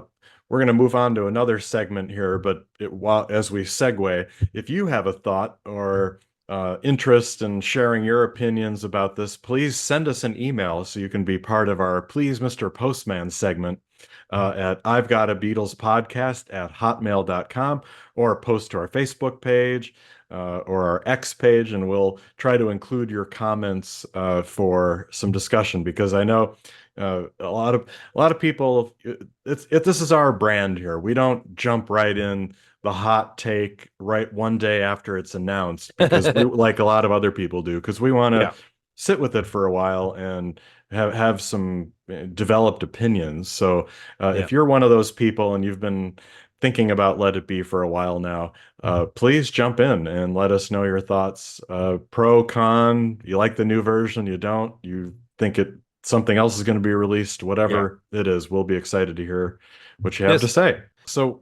we're going to move on to another segment here. But while as we segue, if you have a thought or interest in sharing your opinions about this, please send us an email so you can be part of our Please Mr. Postman segment at I've Got a Beatles podcast at hotmail.com or post to our Facebook page or our X page, and we'll try to include your comments for some discussion because I know a lot of people. This is our brand here. We don't jump right in the hot take right one day after it's announced because we like a lot of other people do because we want to Yeah. sit with it for a while and have some developed opinions. So Yeah. if you're one of those people and you've been thinking about Let It Be for a while now, please jump in and let us know your thoughts. Pro, con, you like the new version, you don't, you think something else is going to be released, Yeah. whatever it is, we'll be excited to hear what you have to Yes. say. So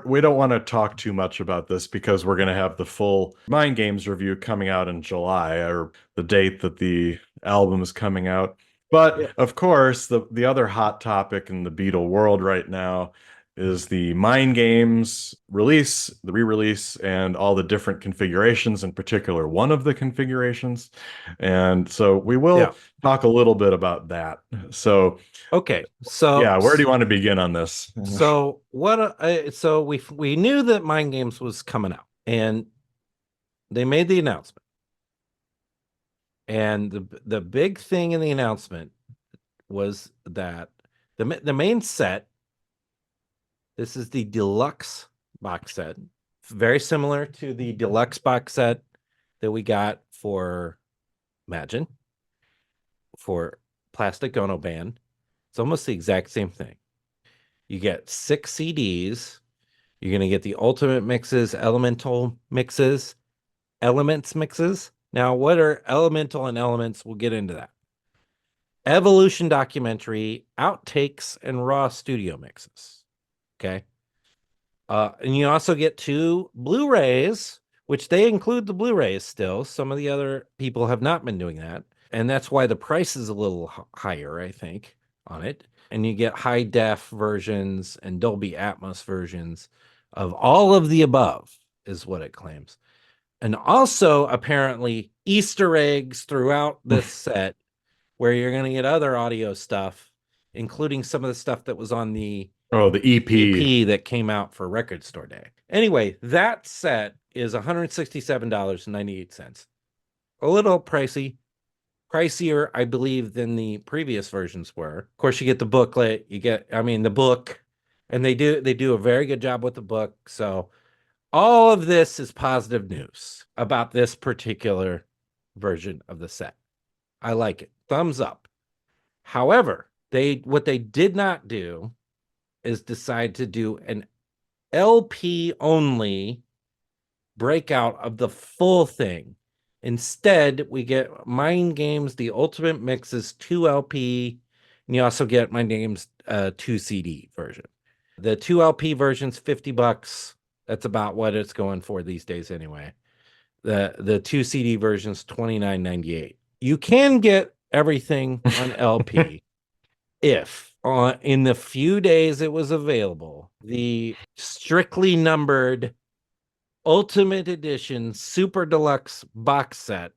we don't want to talk too much about this because we're going to have the full Mind Games review coming out in July or the date that the album is coming out. But Yeah. of course, the other hot topic in the Beatle world right now is the Mind Games release, the re-release, and all the different configurations, in particular, one of the configurations. And so we Yeah. will talk a little bit about that. So Okay. yeah, where do you want to begin on this? So what? So we knew that Mind Games was coming out, and they made the announcement. And the big thing in the announcement was that the main set. This is the deluxe box set, very similar to the deluxe box set that we got for Imagine, for Plastic Ono Band. It's almost the exact same thing. You get 6 CDs. You're going to get the ultimate mixes, elemental mixes, elements mixes. Now, what are elemental and elements? We'll get into that. Evolution documentary, outtakes, and raw studio mixes. Okay. And you also get 2 Blu-rays, which they include the Blu-rays still. Some of the other people have not been doing that. And that's why the price is a little higher, I think, on it. And you get high def versions and Dolby Atmos versions of all of the above, is what it claims. And also, apparently, Easter eggs throughout this set where you're going to get other audio stuff, including some of the stuff that was on the Oh, the EP. EP that came out for Record Store Day. Anyway, that set is $167.98. A little pricier, I believe, than the previous versions were. Of course, you get the booklet, the book, and they do a very good job with the book. So all of this is positive news about this particular version of the set. I like it. Thumbs up. However, what they did not do is decide to do an LP only breakout of the full thing. Instead, we get Mind Games, the Ultimate Mixes 2 LP, and you also get Mind Games 2 CD version. The 2 LP version's $50. That's about what it's going for these days anyway. The 2 CD version's $29.98. You can get everything on LP if in the few days it was available, the strictly numbered Ultimate Edition Super Deluxe box set,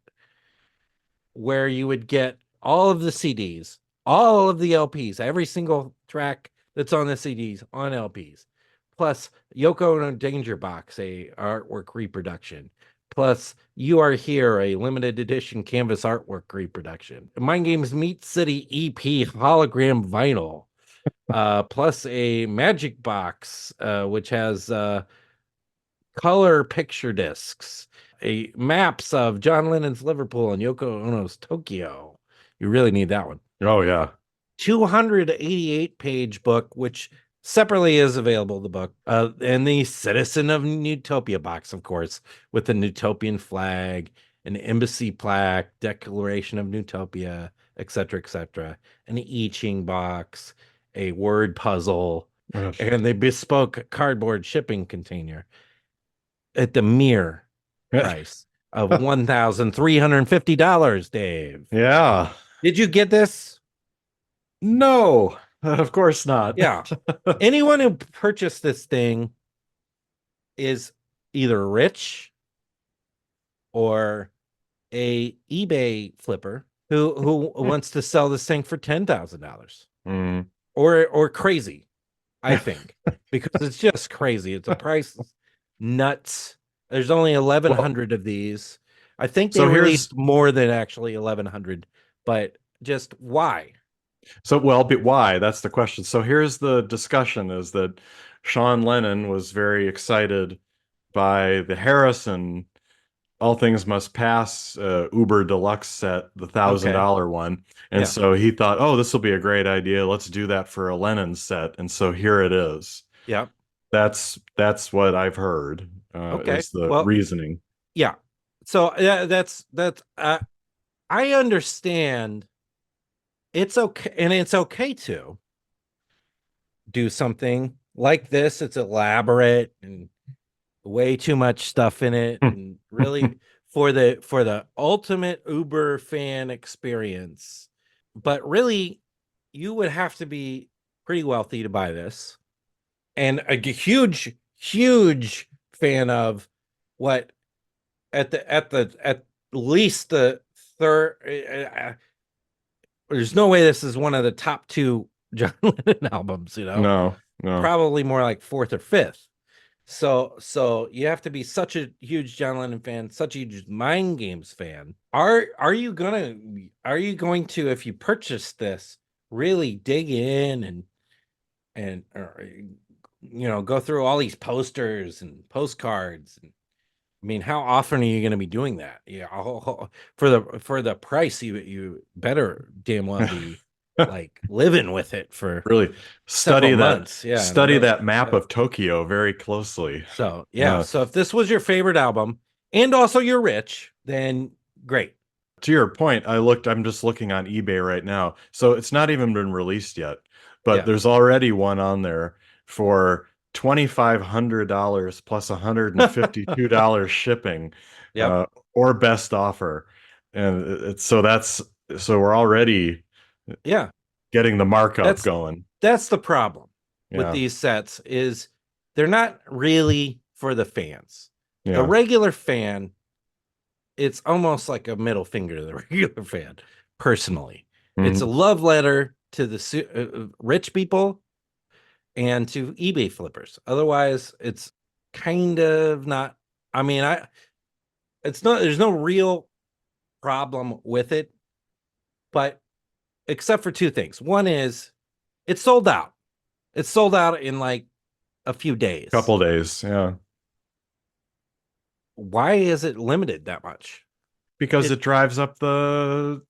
where you would get all of the CDs, all of the LPs, every single track that's on the CDs on LPs, plus Yoko Ono Danger Box, a artwork reproduction, plus You Are Here, a limited edition canvas artwork reproduction, Mind Games Meat City EP hologram vinyl, plus a Magic Box, which has color picture discs, a maps of John Lennon's Liverpool and Yoko Ono's Tokyo. You really need that one. Oh yeah. 288 page book, which separately is available, the book, and the Citizen of Newtopia box, of course, with the Newtopian flag, an embassy plaque, Declaration of Newtopia, etc., an I Ching box, a word puzzle, Ugh. and the bespoke cardboard shipping container at the mere price of $1,350, Dave. Yeah. Did you get this? No, of course not. Yeah. Anyone who purchased this thing is either rich or a eBay flipper who wants to sell this thing for $10,000. Mm. Or crazy, I think, because it's just crazy. It's a price nuts. There's only 1,100 of these. I think they released more than actually 1,100, but just why? So, well, but why? That's the question. So here's the discussion: is that Sean Lennon was very excited by the Harrison All Things Must Pass Uber Deluxe set, the $1,000 one, and so he thought, oh, this will be a great idea. Let's do that for a Lennon set, and so here it is. Yeah, that's what I've heard. Is the reasoning? Yeah. So that's I understand. It's okay, and it's okay to do something like this. It's elaborate and way too much stuff in it, and really for the ultimate Uber fan experience. But really, you would have to be pretty wealthy to buy this, and a huge fan of what at least the third. There's no way this is one of the top 2 John Lennon albums, No. Probably more like 4th or 5th. So you have to be such a huge John Lennon fan, such a huge Mind Games fan. Are you going to, if you purchase this, really dig in and go through all these posters and postcards? And I mean, how often are you going to be doing that? Yeah, for the price, you better damn well be like living with it for really study that months. Yeah, study that map of Tokyo very closely. So so if this was your favorite album and also you're rich, then great. To your point, I'm just looking on eBay right now. So it's not even been released yet, but there's already one on there for $2,500 plus $152 shipping, or best offer. And so we're already getting the markup going. That's the problem with these sets, is they're not really for the fans. The regular fan, it's almost like a middle finger to the regular fan, personally. It's a love letter to the rich people and to eBay flippers. Otherwise, it's kind of not. I mean, there's no real problem with it, but except for 2 things. One is it's sold out. It's sold out in like a few days. Couple days, yeah. Why is it limited that much? Because it drives up the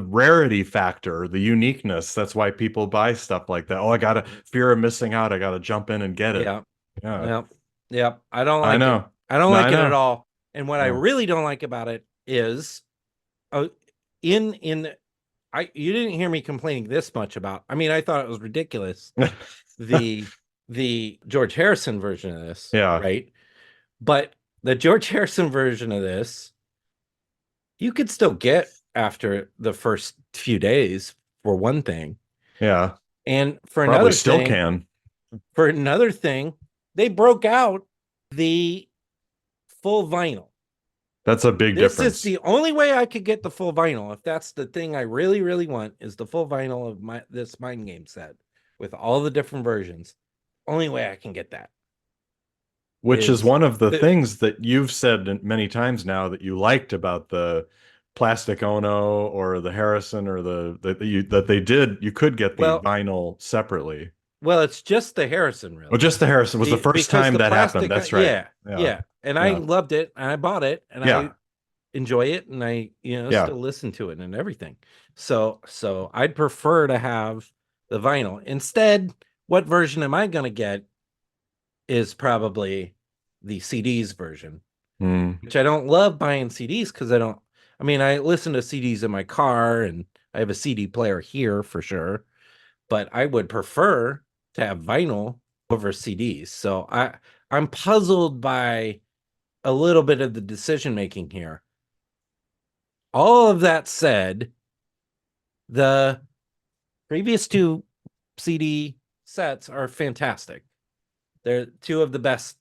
rarity factor, the uniqueness. That's why people buy stuff like that. Oh, I gotta fear of missing out. I gotta jump in and get it. Yeah. I don't like. I know. I don't No, like I it at know. all. And what I Yeah. really don't like about it is, uh, in you didn't hear me complaining this much about. I mean, I thought it was ridiculous, the George Harrison version of this, Yeah. right? But the George Harrison version of this, you could still get after the first few days, for one thing. Yeah. And Probably still can. for another thing, they broke out the full vinyl. That's a big This is difference. the only way I could get the full vinyl. If that's the thing I really, really want, is the full vinyl of this Mind Game set with all the different versions. Only way I can get that Which is is one of the the things that you've said many times now that you liked about the plastic Ono or the Harrison or that they did. You could get the well, vinyl separately. it's just the Harrison, Well, really. just the Harrison was the first Because time the that happened. plastic, That's right. yeah, Yeah. yeah, and I Yeah. loved it, and I bought it, and I Yeah. enjoy it, and I Yeah. still listen to it and everything. So I'd prefer to have the vinyl. Instead, what version am I going to get is probably the CDs version, Mm. which I don't love buying CDs because I mean, I listen to CDs in my car and I have a CD player here for sure, but I would prefer to have vinyl over CDs. So I'm puzzled by a little bit of the decision making here. All of that said, the previous two CD sets are fantastic. They're two of the best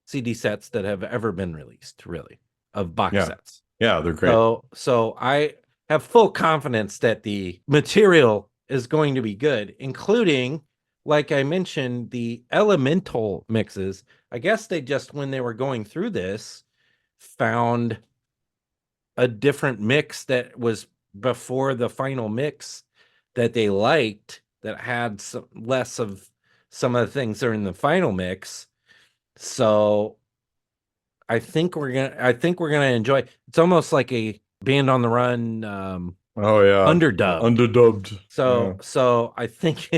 CD sets that have ever been released, really, of box Yeah. sets. Yeah. They're great. So I have full confidence that the material is going to be good, including, like I mentioned, the elemental mixes. I guess they just, when they were going through this, found a different mix that was before the final mix that they liked, that had some less of some of the things that are in the final mix. So I think we're gonna enjoy. It's almost like a Band on the Run, Oh yeah. underdubbed. Underdubbed. Yeah. So I think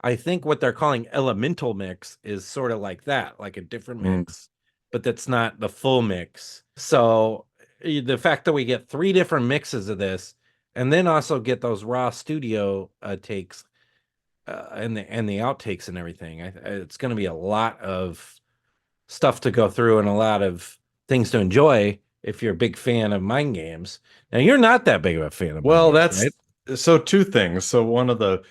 I think what they're calling elemental mix is sort of like that, like a different Mm. mix, but that's not the full mix. So the fact that we get three different mixes of this, and then also get those raw studio takes, and the outtakes and everything, it's going to be a lot of stuff to go through and a lot of things to enjoy if you're a big fan of Mind Games. Now you're not that big of a fan of Mind Well, Games, that's right? so two things. So one of the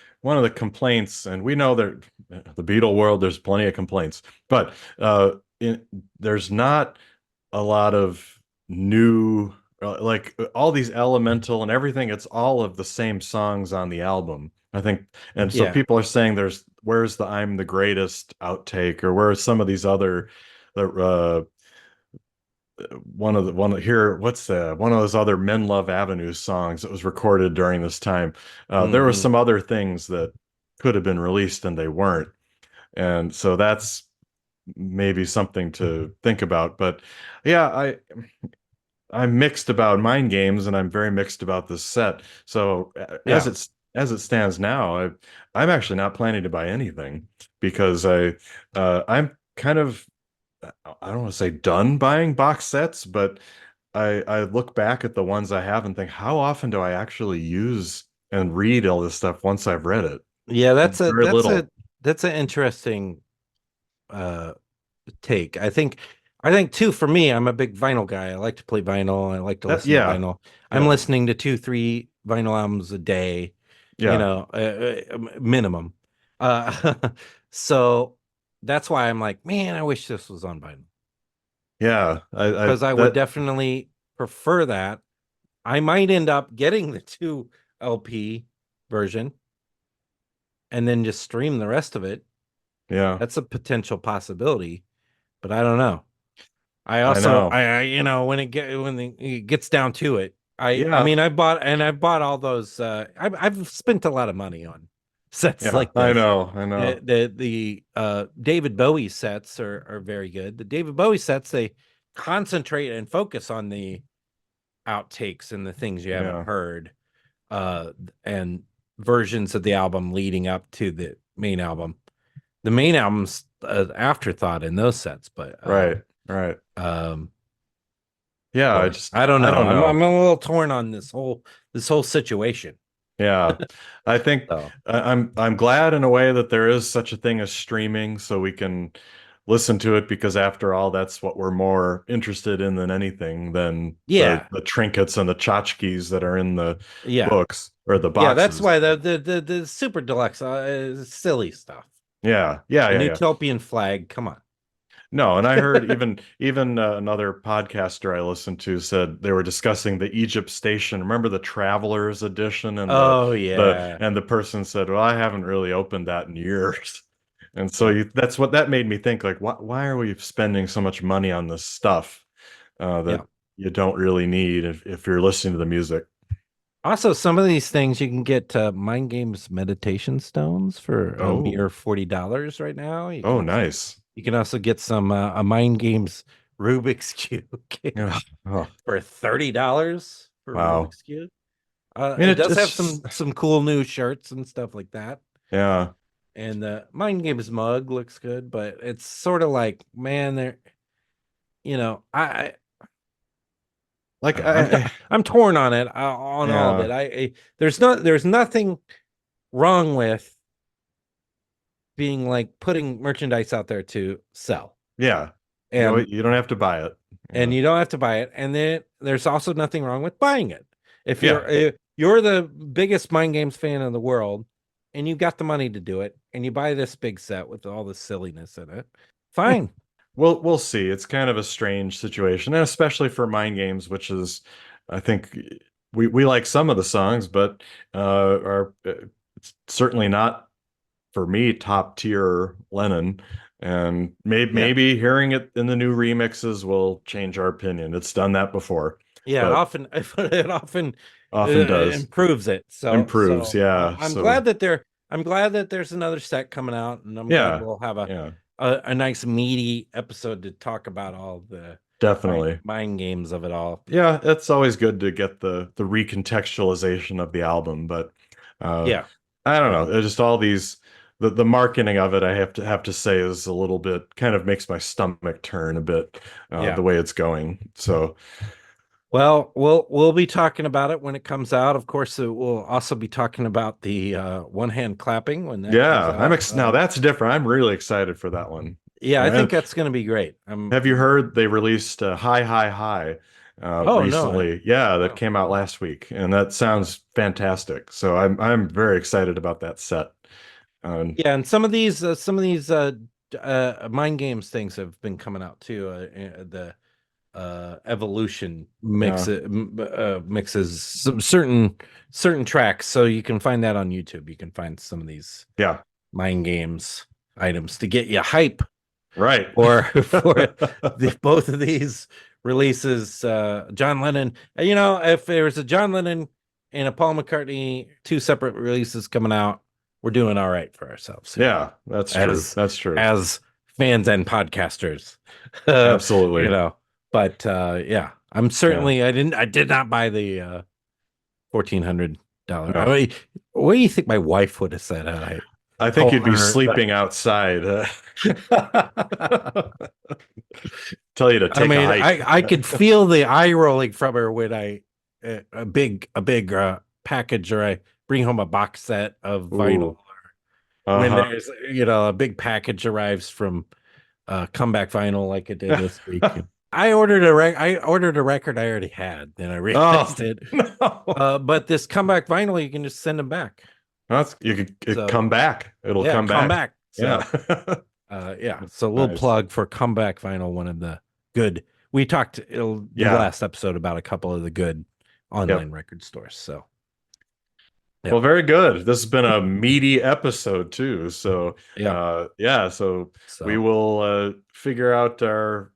complaints, and we know that the Beatle world, there's plenty of complaints, but there's not a lot of new like all these elemental and everything. It's all of the same songs on the album, I think. And so Yeah. people are saying where's the "I'm the Greatest" outtake, or where's some of these other the one here, what's one of those other Men Love Avenue songs that was recorded during this time. There were Hmm. some other things that could have been released and they weren't, and so that's maybe something to think about. But yeah, I'm mixed about Mind Games, and I'm very mixed about this set. So Yeah. as it stands now, I'm actually not planning to buy anything because I'm kind of, I don't want to say done buying box sets, but I look back at the ones I have and think, how often do I actually use and read all this stuff once I've read it? Yeah, Very little. that's an interesting uh take. I think too, for me, I'm a big vinyl guy. I like to play vinyl. I like to listen to Yeah, vinyl. I'm yeah, listening to 2, 3 vinyl albums a day, yeah, minimum. Uh so that's why I'm like, man, I wish this was on vinyl, yeah. I because I would that definitely prefer that. I might end up getting the 2 LP version and then just stream the rest of it. Yeah, That's a potential possibility, but I don't know. I I also, know. it gets down to it, I Yeah, mean, I bought all those. I've spent a lot of money on sets yeah. like I this. know. I know. The David Bowie sets are very good. The David Bowie sets, they concentrate and focus on the outtakes and the things you haven't Yeah, heard, uh, and versions of the album leading up to the main album. The main album's afterthought in those sets, but right. Right. Um, Yeah, boy, I don't I know. don't I'm know. a little torn on this whole situation. Yeah. I think So I'm glad in a way that there is such a thing as streaming so we can listen to it because after all that's what we're more interested in than anything than yeah, the trinkets and the tchotchkes that are in the yeah, books or the yeah. That's boxes. why the super deluxe is silly stuff. Yeah. Yeah, The yeah, yeah. utopian flag. Come on. No, and I heard even another podcaster I listened to said they were discussing the Egypt Station. Remember the Travelers Edition and Oh yeah. the person said, "Well, I haven't really opened that in years." And so Yep. that's what that made me think like why are we spending so much money on this stuff that Yep. you don't really need if you're listening to the music? Also, some of these things you can get Mind Games meditation stones for a Oh, mere $40 right now. oh, nice. You can also get some a Mind Games Rubik's Cube game Yeah. Oh, for $30 for wow. Rubik's Cube. I mean, It does have it's just some cool new shirts and stuff like that. yeah, And the Mind Games mug looks good, but it's sort of like, man, they're like I'm torn on it on all of yeah, it. There's nothing wrong with being like putting merchandise out there to sell, yeah. and You don't have to buy it. Yeah. you don't have to buy it. And then there's also nothing wrong with buying it. Yeah. If you're the biggest Mind Games fan in the world, and you've got the money to do it, and you buy this big set with all the silliness in it, fine. We'll see. It's kind of a strange situation, and especially for Mind Games, which is, I think, we like some of the songs, but are it's certainly not for me top tier Lennon. And Yeah. maybe hearing it in the new remixes will change our opinion. It's done that before, Yeah, it but often it often often does improves it. improves. Yeah. I'm So glad I'm glad that there's another set coming out, and I'm glad yeah, we'll have yeah, a nice meaty episode to talk about all the definitely. mind games of it all. Yeah, it's always good to get the recontextualization of the album, but uh Yeah, I don't yeah, know. There's just all these the marketing of it I have to say is a little bit kind of makes my stomach turn a bit yeah. the way it's going. So Well, we'll be talking about it when it comes out. Of course, we'll also be talking about the one hand clapping when that comes yeah, out. now that's different. I'm really excited for that one. Yeah, I think And that's going to be great. have you heard they released Hi Hi Hi Oh no, recently? Yeah, that no. came out last week, and that sounds fantastic. So I'm very excited about that set. Um, Yeah, and some of these mind games things have been coming out too. The evolution yeah, mixes some certain tracks, so you can find that on YouTube. You can find some of these yeah, mind games items to get you hype right. for both of these releases. John Lennon, if there's a John Lennon and a Paul McCartney, two separate releases coming out, we're doing all right for ourselves here Yeah, that's true. as That's true. as fans and podcasters. uh, you Absolutely. know, but yeah, Yeah. I did not buy the $1,400. I Yeah. mean, what do you think my wife would have said? I I think told you'd be her sleeping outside. Tell you to I take a mean, hike. I could feel the eye rolling from her when I a big package, or I bring home a box set of vinyl. Ooh. When Uh-huh. there's a big package arrives from comeback vinyl like it did this week. I ordered a record I already had, then I Oh, realized it. no. But this comeback vinyl, you can just send them back. That's you could it So come back. It'll yeah, come come back. back. Yeah. So yeah, so a little Nice. plug for comeback vinyl, one of the good. We talked the Yeah. last episode about a couple of the good Yep. online record stores. So Well, yep, very good. This has been a meaty episode too. So, yep. yeah, so we So will figure out our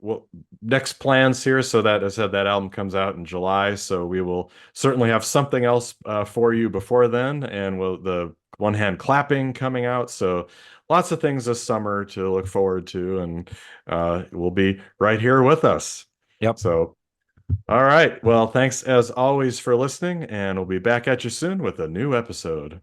next plans here. So that, as I said, that album comes out in July. So we will certainly have something else for you before then, and the one hand clapping coming out. So lots of things this summer to look forward to, and will be right here with us. yep. So. All right. Well, thanks as always for listening, and we'll be back at you soon with a new episode.